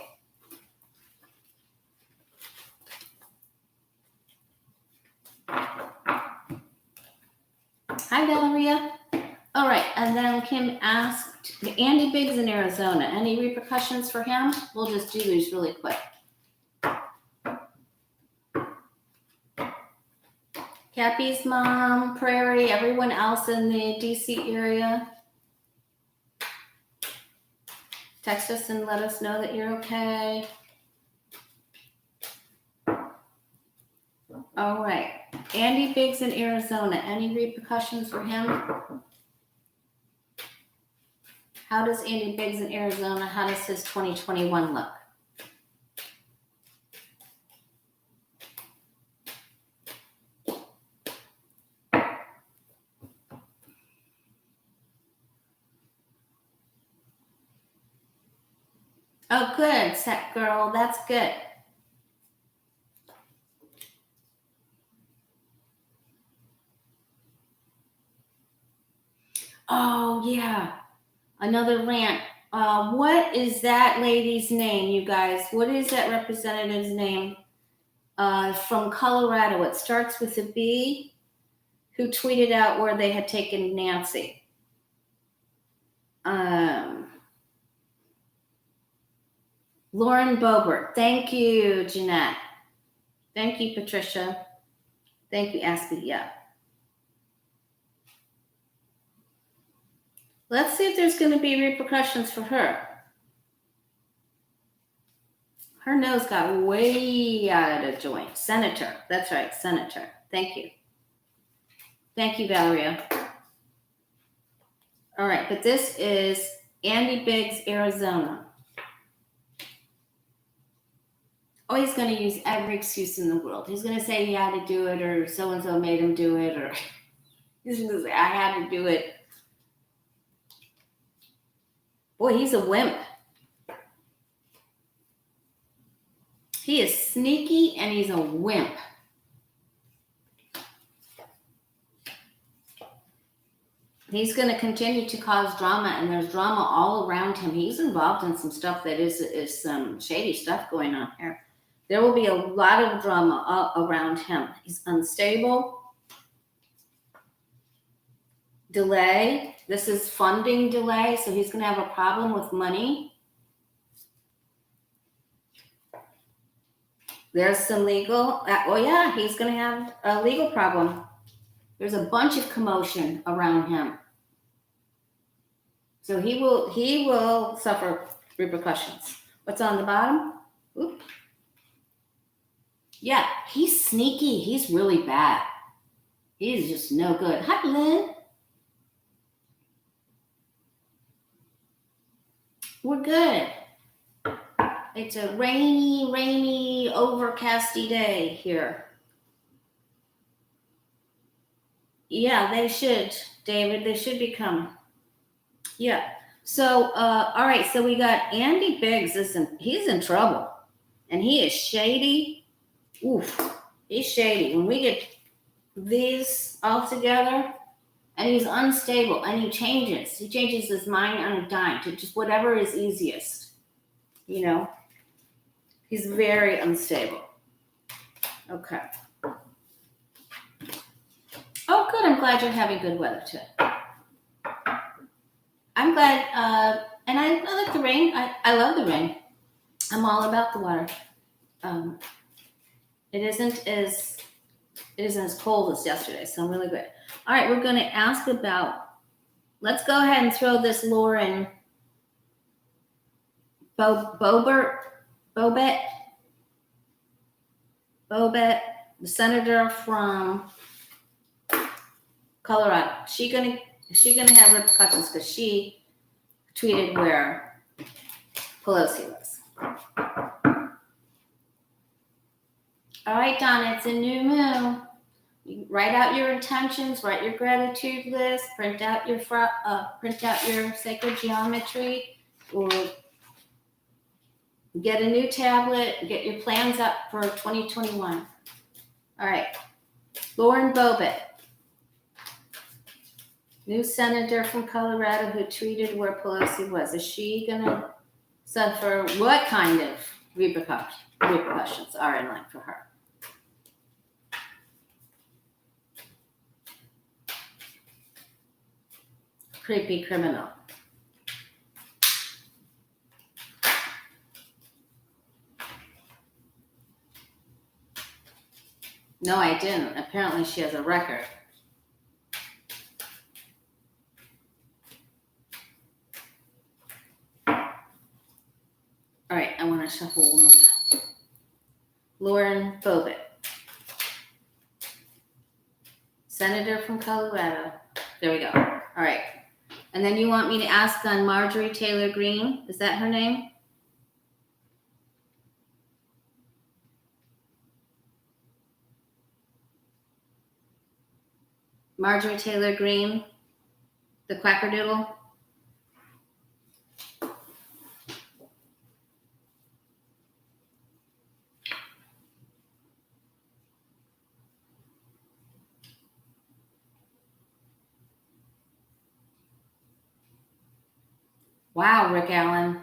Hi, Valeria. All right, and then Kim asked, Andy Biggs in Arizona, any repercussions for him? We'll just do these really quick. Cappy's mom, Prairie, everyone else in the DC area. Text us and let us know that you're okay. All right. Andy Biggs in Arizona. Any repercussions for him? How does Andy Biggs in Arizona, how does his 2021 look? Oh, good, Set Girl. That's good. Oh, yeah. Another rant. What is that lady's name, you guys? What is that representative's name? From Colorado. It starts with a B, who tweeted out where they had taken Nancy. Lauren Boebert. Thank you, Jeanette. Thank you, Patricia. Thank you, Aspie. Yeah. Let's see if there's going to be repercussions for her. Her nose got way out of joint. Senator. That's right, Senator. Thank you. Thank you, Valeria. All right, but this is Andy Biggs, Arizona. Oh, he's going to use every excuse in the world. He's going to say he had to do it, or so-and-so made him do it, or he's going to say, I had to do it. Boy, he's a wimp. He is sneaky and he's a wimp. He's going to continue to cause drama, and there's drama all around him. He's involved in some stuff that is some shady stuff going on here. There will be a lot of drama around him. He's unstable. Delay. This is funding delay, so he's going to have a problem with money. There's some legal. He's going to have a legal problem. There's a bunch of commotion around him. So he will suffer repercussions. What's on the bottom? Oop. Yeah, he's sneaky. He's really bad. He's just no good. Hi, Lynn. We're good. It's a rainy, overcasty day here. Yeah, they should, David. They should be coming. Yeah. So, all right. So we got Andy Biggs. He's in trouble, and he is shady. Oof, he's shady. When we get these all together, and he's unstable, and he changes. He changes his mind on a dime to just whatever is easiest. You know, he's very unstable. Okay. Oh, good. I'm glad you're having good weather today. I'm glad, and I like the rain. I love the rain. I'm all about the water. It isn't as cold as yesterday, so I'm really good. All right, we're going to ask about. Let's go ahead and throw this Lauren Boebert, the senator from Colorado. Is she gonna have repercussions because she tweeted where Pelosi was. All right, Donna, it's a new moon. You write out your intentions, write your gratitude list, print out your sacred geometry, or get a new tablet, get your plans up for 2021. All right, Lauren Boebert, new senator from Colorado who tweeted where Pelosi was. Is she gonna suffer what kind of repercussions are in line for her? Creepy criminal. No, I didn't. Apparently she has a record. All right, I want to shuffle one more time. Lauren Boebert, senator from Colorado. There we go. All right. And then you want me to ask on Marjorie Taylor Greene? Is that her name? Marjorie Taylor Greene, the quackerdoodle? Wow, Rick Allen.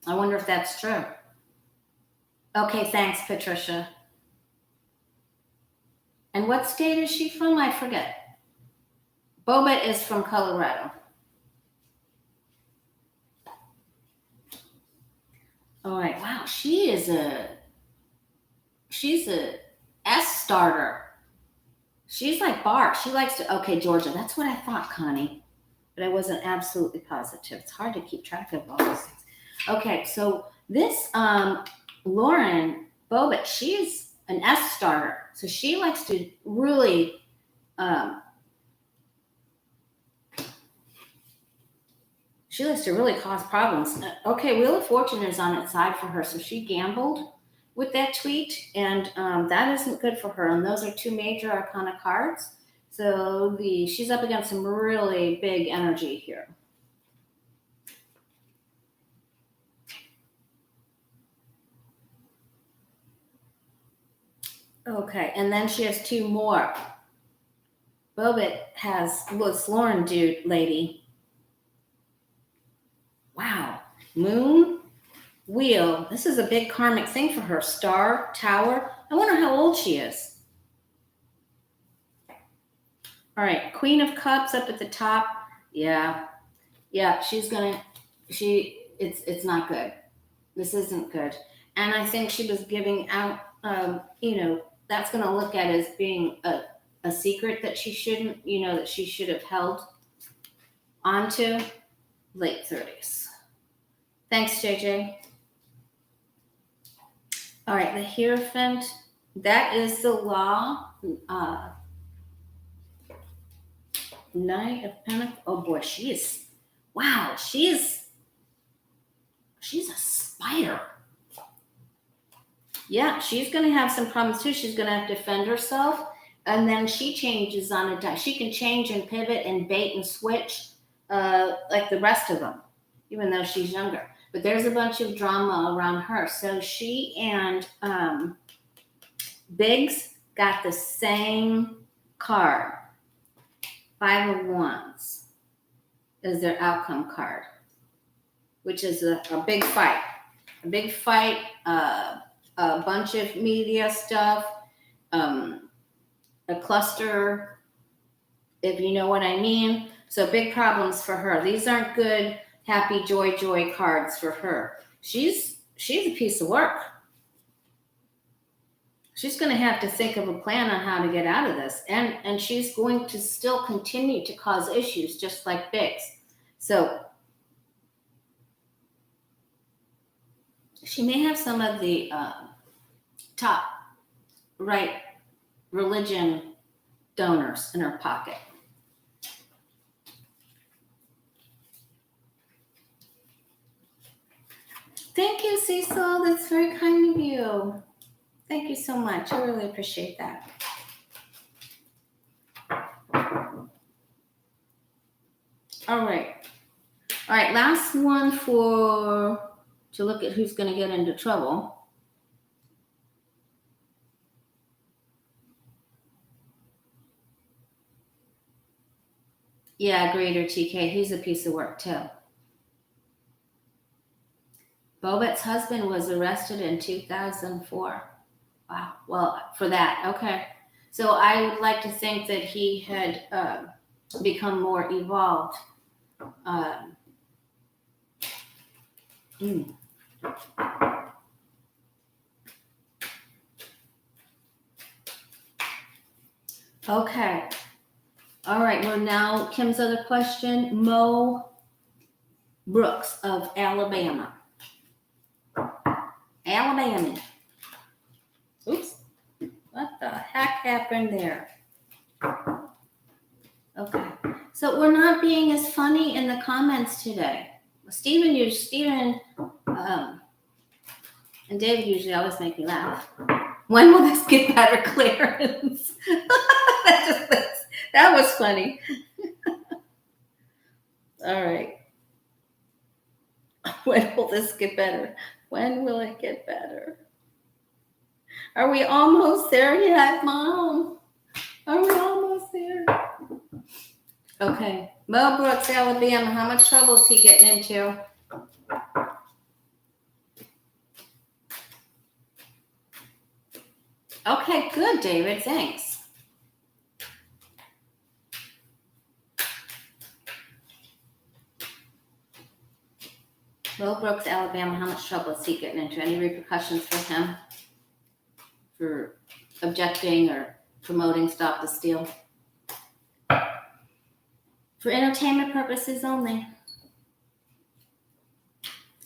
I wonder if that's true. Okay, thanks, Patricia. And what state is she from? I forget. Bovet is from Colorado. All right. Wow, she's a S starter. She's like Bart. She likes to. Okay, Georgia. That's what I thought, Connie, but I wasn't absolutely positive. It's hard to keep track of all these things. Okay, so this Lauren Boebert, she's an S starter, so she likes to really. She likes to really cause problems. Okay, Wheel of Fortune is on its side for her, so she gambled with that tweet, and that isn't good for her. And those are two major arcana cards, so she's up against some really big energy here. Okay, and then she has two more. Bovet has this Lauren dude lady. Wow, Moon, Wheel. This is a big karmic thing for her. Star, Tower. I wonder how old she is. All right, Queen of Cups up at the top. Yeah, it's not good. This isn't good. And I think she was giving out, that's going to look at as being a secret that she shouldn't, that she should have held onto. Late 30s. Thanks, JJ. All right, the Hierophant, that is the law. Knight of Pentacles. Oh boy, she's She's a spider. Yeah, she's going to have some problems too. She's going to have to defend herself. And then she changes on a dime. She can change and pivot and bait and switch like the rest of them, even though she's younger. But there's a bunch of drama around her. So she and Biggs got the same card, 5 of Wands, as their outcome card, which is a big fight. A big fight, a bunch of media stuff, a cluster, if you know what I mean. So big problems for her. These aren't good, happy, joy cards for her. She's a piece of work. She's going to have to think of a plan on how to get out of this. And she's going to still continue to cause issues, just like Biggs. So she may have some of the top right religion donors in her pocket. Thank you, Cecil. That's very kind of you. Thank you so much. I really appreciate that. All right. Last one to look at who's going to get into trouble. Yeah, Greater TK. He's a piece of work too. Boebet's husband was arrested in 2004. Wow. Well, for that. Okay. So I would like to think that he had become more evolved. Okay. All right. Well, now Kim's other question. Mo Brooks of Alabama. Oops. What the heck happened there? Okay. So we're not being as funny in the comments today. Stephen and David usually always make me laugh. When will this get better, Clarence? That was funny. All right. When will this get better? When will it get better? Are we almost there yet, Mom? Are we almost there? Okay. Mo Brooks, Alabama. How much trouble is he getting into? Okay, good, David. Thanks. Mo Brooks, Alabama. How much trouble is he getting into? Any repercussions for him for objecting or promoting Stop the Steal? For entertainment purposes only.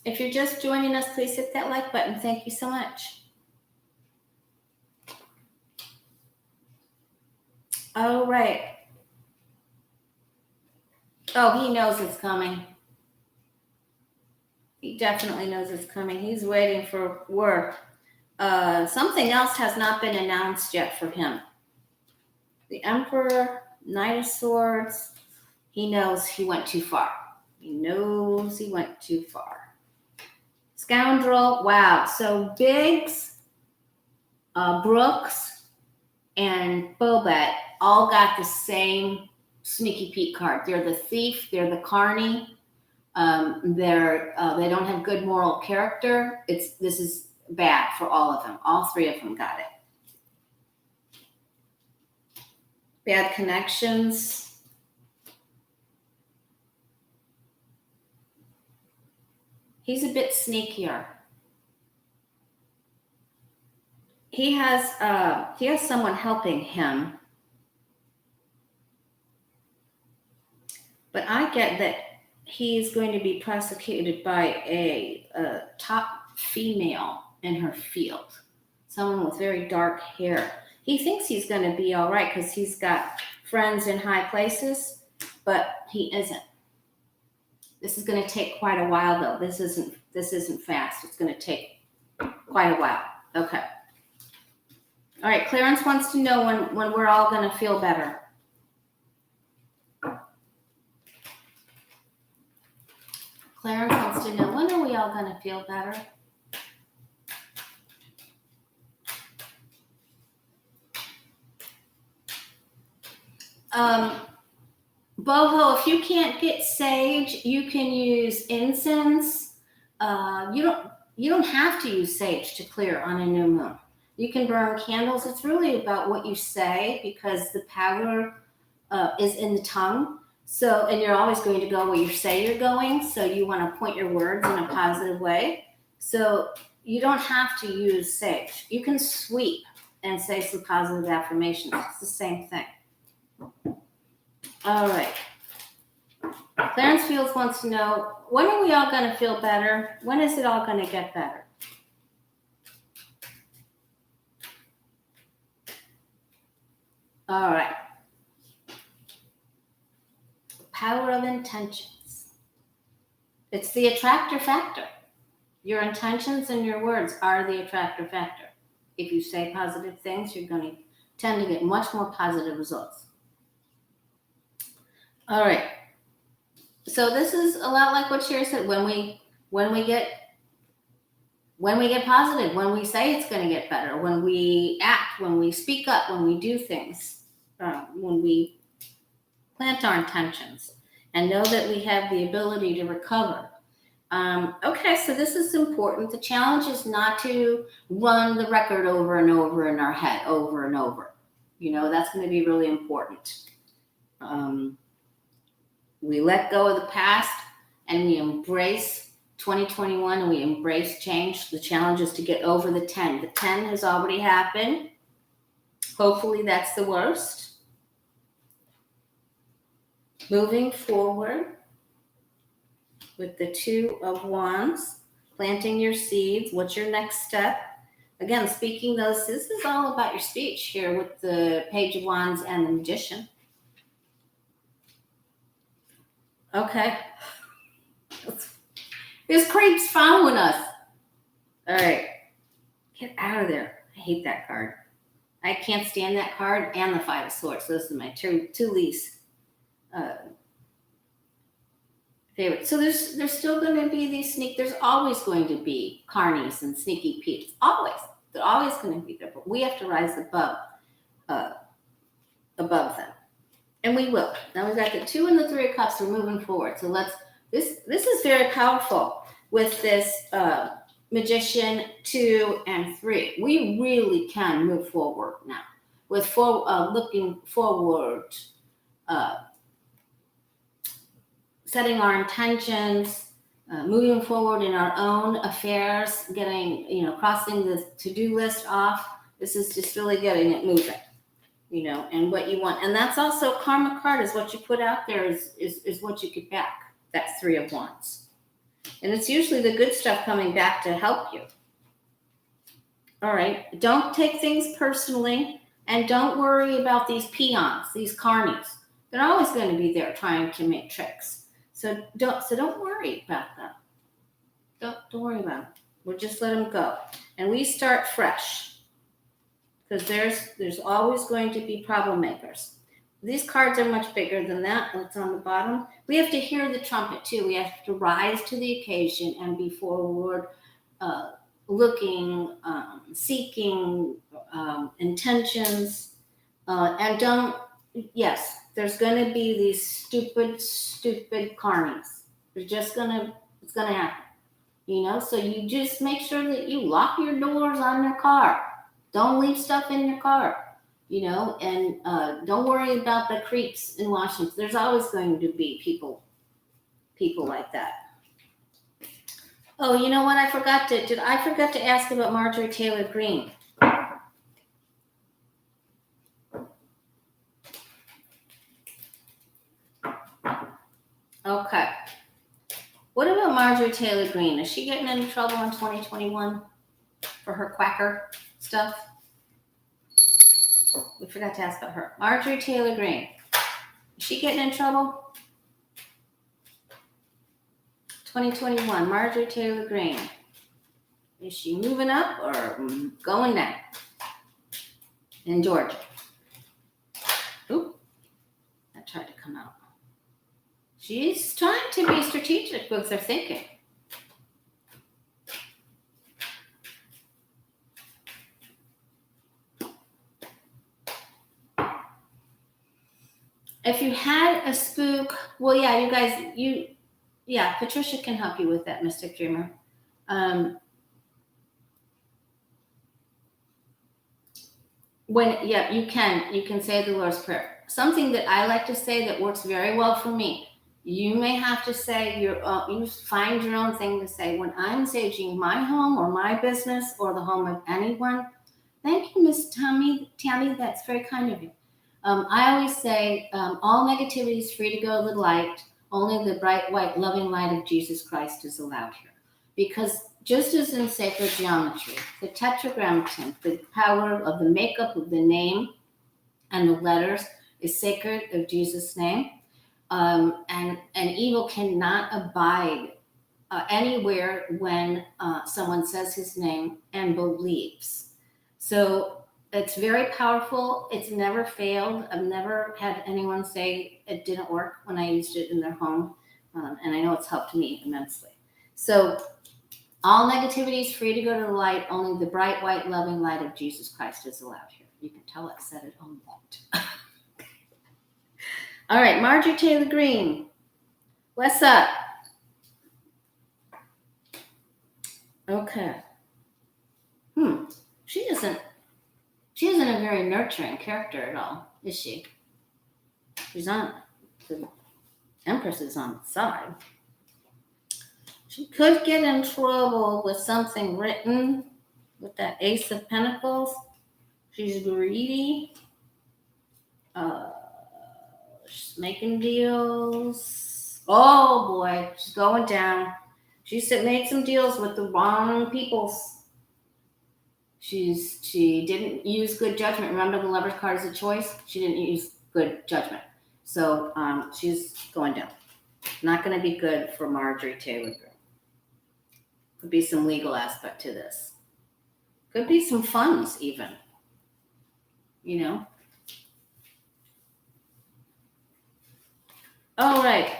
If you're just joining us, please hit that like button. Thank you so much. All right. Oh, he knows it's coming. He definitely knows it's coming. He's waiting for word. Something else has not been announced yet for him. The Emperor, Knight of Swords. He knows he went too far. He knows he went too far. Scoundrel. Wow. So Biggs, Brooks, and Bovet all got the same Sneaky Pete card. They're the thief. They're the carny. They don't have good moral character. This is bad for all of them. All three of them got it. Bad connections. He's a bit sneakier. He has someone helping him. But I get that he's going to be prosecuted by a top female in her field, someone with very dark hair. He thinks he's going to be all right because he's got friends in high places, but he isn't. This is going to take quite a while, though. This isn't fast. It's going to take quite a while. Okay. All right. Clarence wants to know when we're all going to feel better. Clarence wants to know, when are we all going to feel better? Boho, if you can't get sage, you can use incense. You don't have to use sage to clear on a new moon. You can burn candles. It's really about what you say, because the power is in the tongue. So, and you're always going to go where you say you're going. So you want to point your words in a positive way. So you don't have to use sage. You can sweep and say some positive affirmations. It's the same thing. All right. Clarence Fields wants to know, when are we all going to feel better? When is it all going to get better? All right. Power of intentions. It's the attractor factor. Your intentions and your words are the attractor factor. If you say positive things, you're going to tend to get much more positive results. All right. So this is a lot like what Sherry said. When we get positive, when we say it's going to get better, when we act, when we speak up, when we do things, when we plant our intentions and know that we have the ability to recover. Okay, so this is important. The challenge is not to run the record over and over in our head, over and over. That's going to be really important. We let go of the past and we embrace 2021 and we embrace change. The challenge is to get over the 10. The 10 has already happened. Hopefully that's the worst. Moving forward with the 2 of Wands, planting your seeds. What's your next step? Again, speaking those, this is all about your speech here with the Page of Wands and the Magician. Okay. This creep's following us. All right. Get out of there. I hate that card. I can't stand that card and the 5 of Swords. Those are my two least favorite. So there's still going to be these there's always going to be carnies and sneaky peeks. Always. They're always going to be there. But we have to rise above them. And we will. Now we've got the 2 and the 3 of Cups. We're moving forward. So this is very powerful with this Magician 2 and 3. We really can move forward now with looking forward, setting our intentions, moving forward in our own affairs, getting, crossing the to-do list off. This is just really getting it moving. And what you want. And that's also karma card, is what you put out there is what you get back. That's 3 of Wands. And it's usually the good stuff coming back to help you. All right. Don't take things personally, and don't worry about these peons, these carnies. They're always going to be there trying to make tricks. So don't worry about them. Don't worry about them. We'll just let them go. And we start fresh. Because there's always going to be problem makers. These cards are much bigger than that. What's on the bottom? We have to hear the trumpet too. We have to rise to the occasion and be forward, looking, seeking intentions, and don't. Yes, there's going to be these stupid carnies. It's going to happen. So you just make sure that you lock your doors on your car. Don't leave stuff in your car, and don't worry about the creeps in Washington. There's always going to be people like that. Oh, you know what? I forgot to ask about Marjorie Taylor Greene. Okay. What about Marjorie Taylor Greene? Is she getting into trouble in 2021 for her quacker stuff? We forgot to ask about her. Marjorie Taylor Greene. Is she getting in trouble? 2021, Marjorie Taylor Greene. Is she moving up or going down in Georgia? Oop, that tried to come out. She's trying to be strategic with her thinking. If you had a spook, well, yeah, you guys, Patricia can help you with that, Mystic Dreamer. You can say the Lord's Prayer. Something that I like to say that works very well for me. You may have to say you find your own thing to say. When I'm saging my home or my business or the home of anyone, thank you, Miss Tammy, that's very kind of you. I always say all negativity is free to go to the light. Only the bright, white, loving light of Jesus Christ is allowed here. Because just as in sacred geometry, the tetragrammaton, the power of the makeup of the name and the letters is sacred of Jesus' name. And evil cannot abide anywhere when someone says his name and believes. So it's very powerful. It's never failed. I've never had anyone say it didn't work when I used it in their home. And I know it's helped me immensely. So all negativity is free to go to the light. Only the bright, white, loving light of Jesus Christ is allowed here. You can tell I said it on that. All right, Marjorie Taylor Greene. What's up? Okay. She isn't a very nurturing character at all, is she? She's on the Empress is on the side. She could get in trouble with something written with that Ace of Pentacles. She's greedy. She's making deals. Oh boy, she's going down. She made some deals with the wrong peoples. She didn't use good judgment. Remember, the Lover's card is a choice. She didn't use good judgment. So she's going down. Not going to be good for Marjorie Taylor Greene. Could be some legal aspect to this. Could be some funds even. You know? All right.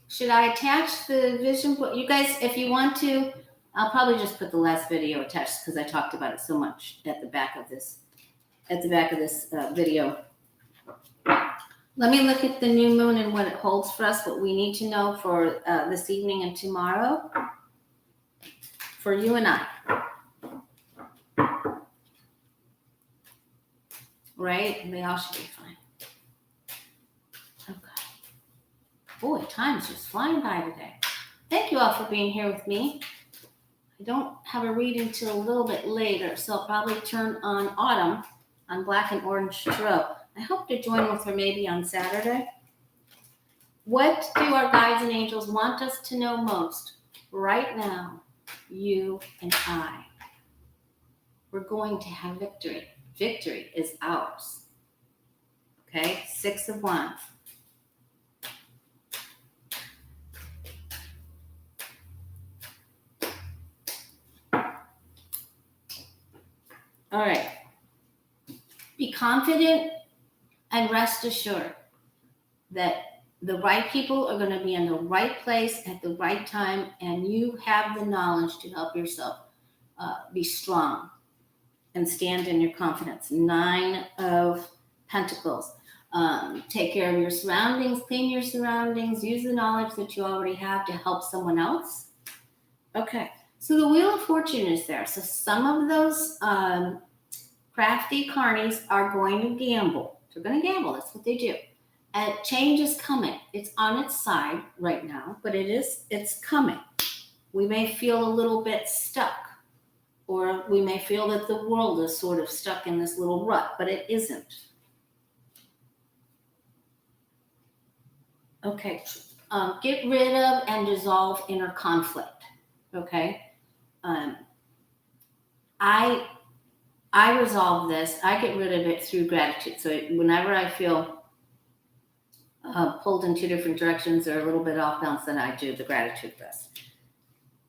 Should I attach the vision book? You guys, if you want to, I'll probably just put the last video attached because I talked about it so much at the back of this video. Let me look at the new moon and what it holds for us, what we need to know for this evening and tomorrow for you and I. Right? They all should be fine. Okay. Boy, time's just flying by today. Thank you all for being here with me. I don't have a reading till a little bit later, so I'll probably turn on Autumn on Black and Orange Tarot. I hope to join with her maybe on Saturday. What do our guides and angels want us to know most right now? You and I. We're going to have victory. Victory is ours. Okay? 6 of Wands. All right. Be confident and rest assured that the right people are going to be in the right place at the right time, and you have the knowledge to help yourself be strong and stand in your confidence. 9 of Pentacles. Take care of your surroundings, clean your surroundings, use the knowledge that you already have to help someone else. Okay. So the Wheel of Fortune is there. So some of those crafty carnies are going to gamble. They're going to gamble. That's what they do. And change is coming. It's on its side right now, but it's coming. We may feel a little bit stuck, or we may feel that the world is sort of stuck in this little rut, but it isn't. Okay. Get rid of and dissolve inner conflict. Okay. I resolve this. I get rid of it through gratitude. So whenever I feel pulled in two different directions or a little bit off balance than I do the gratitude list.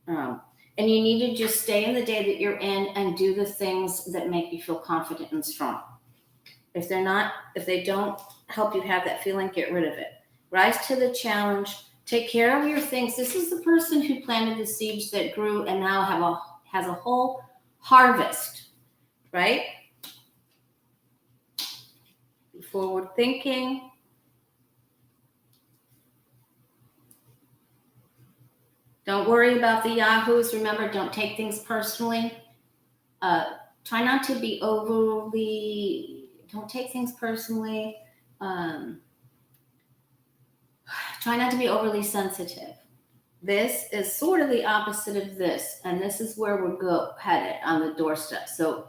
And you need to just stay in the day that you're in and do the things that make you feel confident and strong. If they don't help you have that feeling, get rid of it. Rise to the challenge. Take care of your things. This is the person who planted the seeds that grew and now has a whole harvest, right? Forward thinking. Don't worry about the yahoos. Remember, don't take things personally. Try not to be don't take things personally. Try not to be overly sensitive. This is sort of the opposite of this, and this is where we're headed on the doorstep. So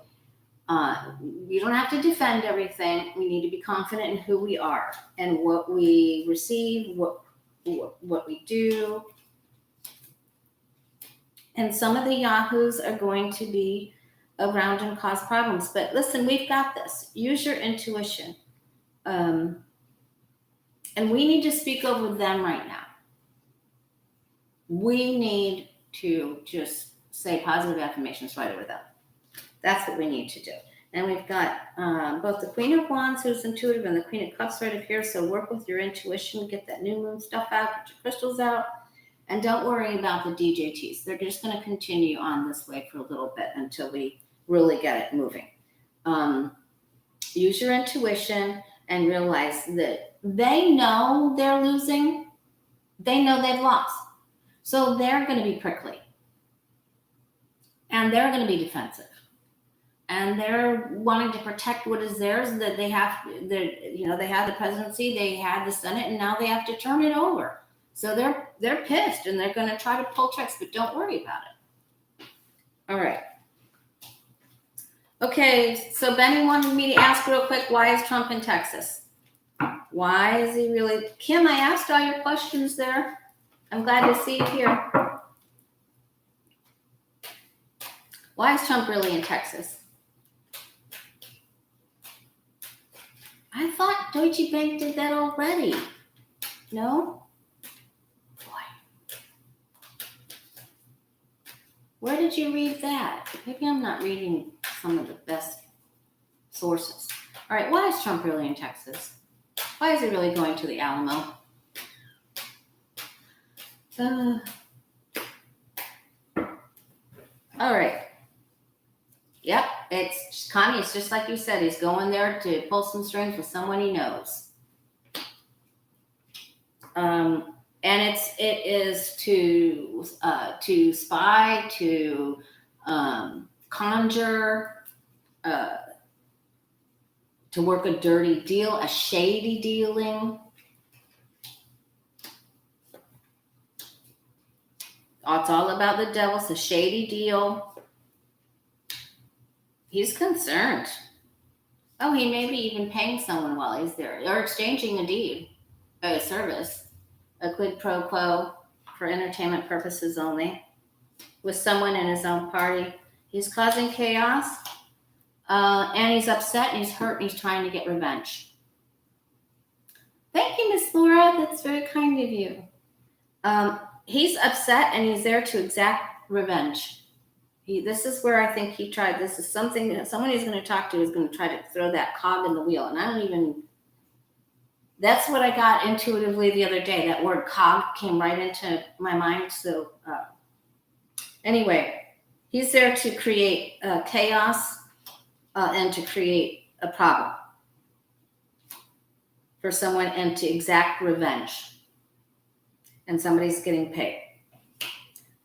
you don't have to defend everything. We need to be confident in who we are and what we receive, what we do. And some of the yahoos are going to be around and cause problems. But listen, we've got this. Use your intuition. And we need to speak over them right now. We need to just say positive affirmations right over them. That's what we need to do. And we've got both the Queen of Wands, who's intuitive, and the Queen of Cups right up here. So work with your intuition, get that new moon stuff out, get your crystals out. And don't worry about the DJTs. They're just going to continue on this way for a little bit until we really get it moving. Use your intuition and realize that they know they're losing. They know they've lost. So they're going to be prickly. And they're going to be defensive. And they're wanting to protect what is theirs, that they have the presidency, they had the Senate, and now they have to turn it over. So they're pissed and they're going to try to pull tricks, but don't worry about it. All right. Okay, so Benny wanted me to ask real quick, why is Trump in Texas? Why is he really? Kim, I asked all your questions there. I'm glad to see you here. Why is Trump really in Texas? I thought Deutsche Bank did that already. No? Where did you read that? Maybe I'm not reading some of the best sources. All right, why is Trump really in Texas? Why is he really going to the Alamo? All right. Yep, Connie, it's just like you said. He's going there to pull some strings with someone he knows. And it is to spy, to conjure, to work a dirty deal, a shady dealing. It's all about the devil. It's a shady deal. He's concerned. Oh, he may be even paying someone while he's there, or exchanging a deed, a service, a quid pro quo for entertainment purposes only, with someone in his own party. He's causing chaos, and he's upset, and he's hurt, and he's trying to get revenge. Thank you, Miss Laura. That's very kind of you. He's upset, and he's there to exact revenge. This is where I think he tried. This is something that someone he's going to talk to is going to try to throw that cog in the wheel. And that's what I got intuitively the other day. That word cog came right into my mind. So anyway, he's there to create chaos and to create a problem for someone and to exact revenge. And somebody's getting paid.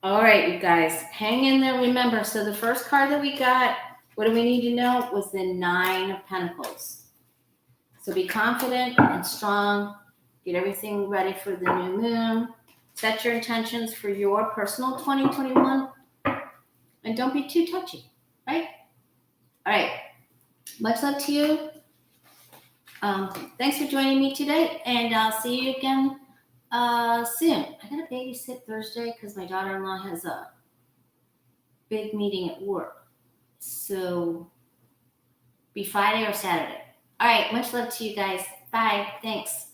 All right, you guys, hang in there. Remember, so the first card that we got, what do we need to know, was the 9 of Pentacles. So be confident and strong. Get everything ready for the new moon. Set your intentions for your personal 2021. And don't be too touchy, right? All right. Much love to you. Thanks for joining me today, and I'll see you again soon. I gotta babysit Thursday because my daughter-in-law has a big meeting at work. So be Friday or Saturday. All right, much love to you guys. Bye. Thanks.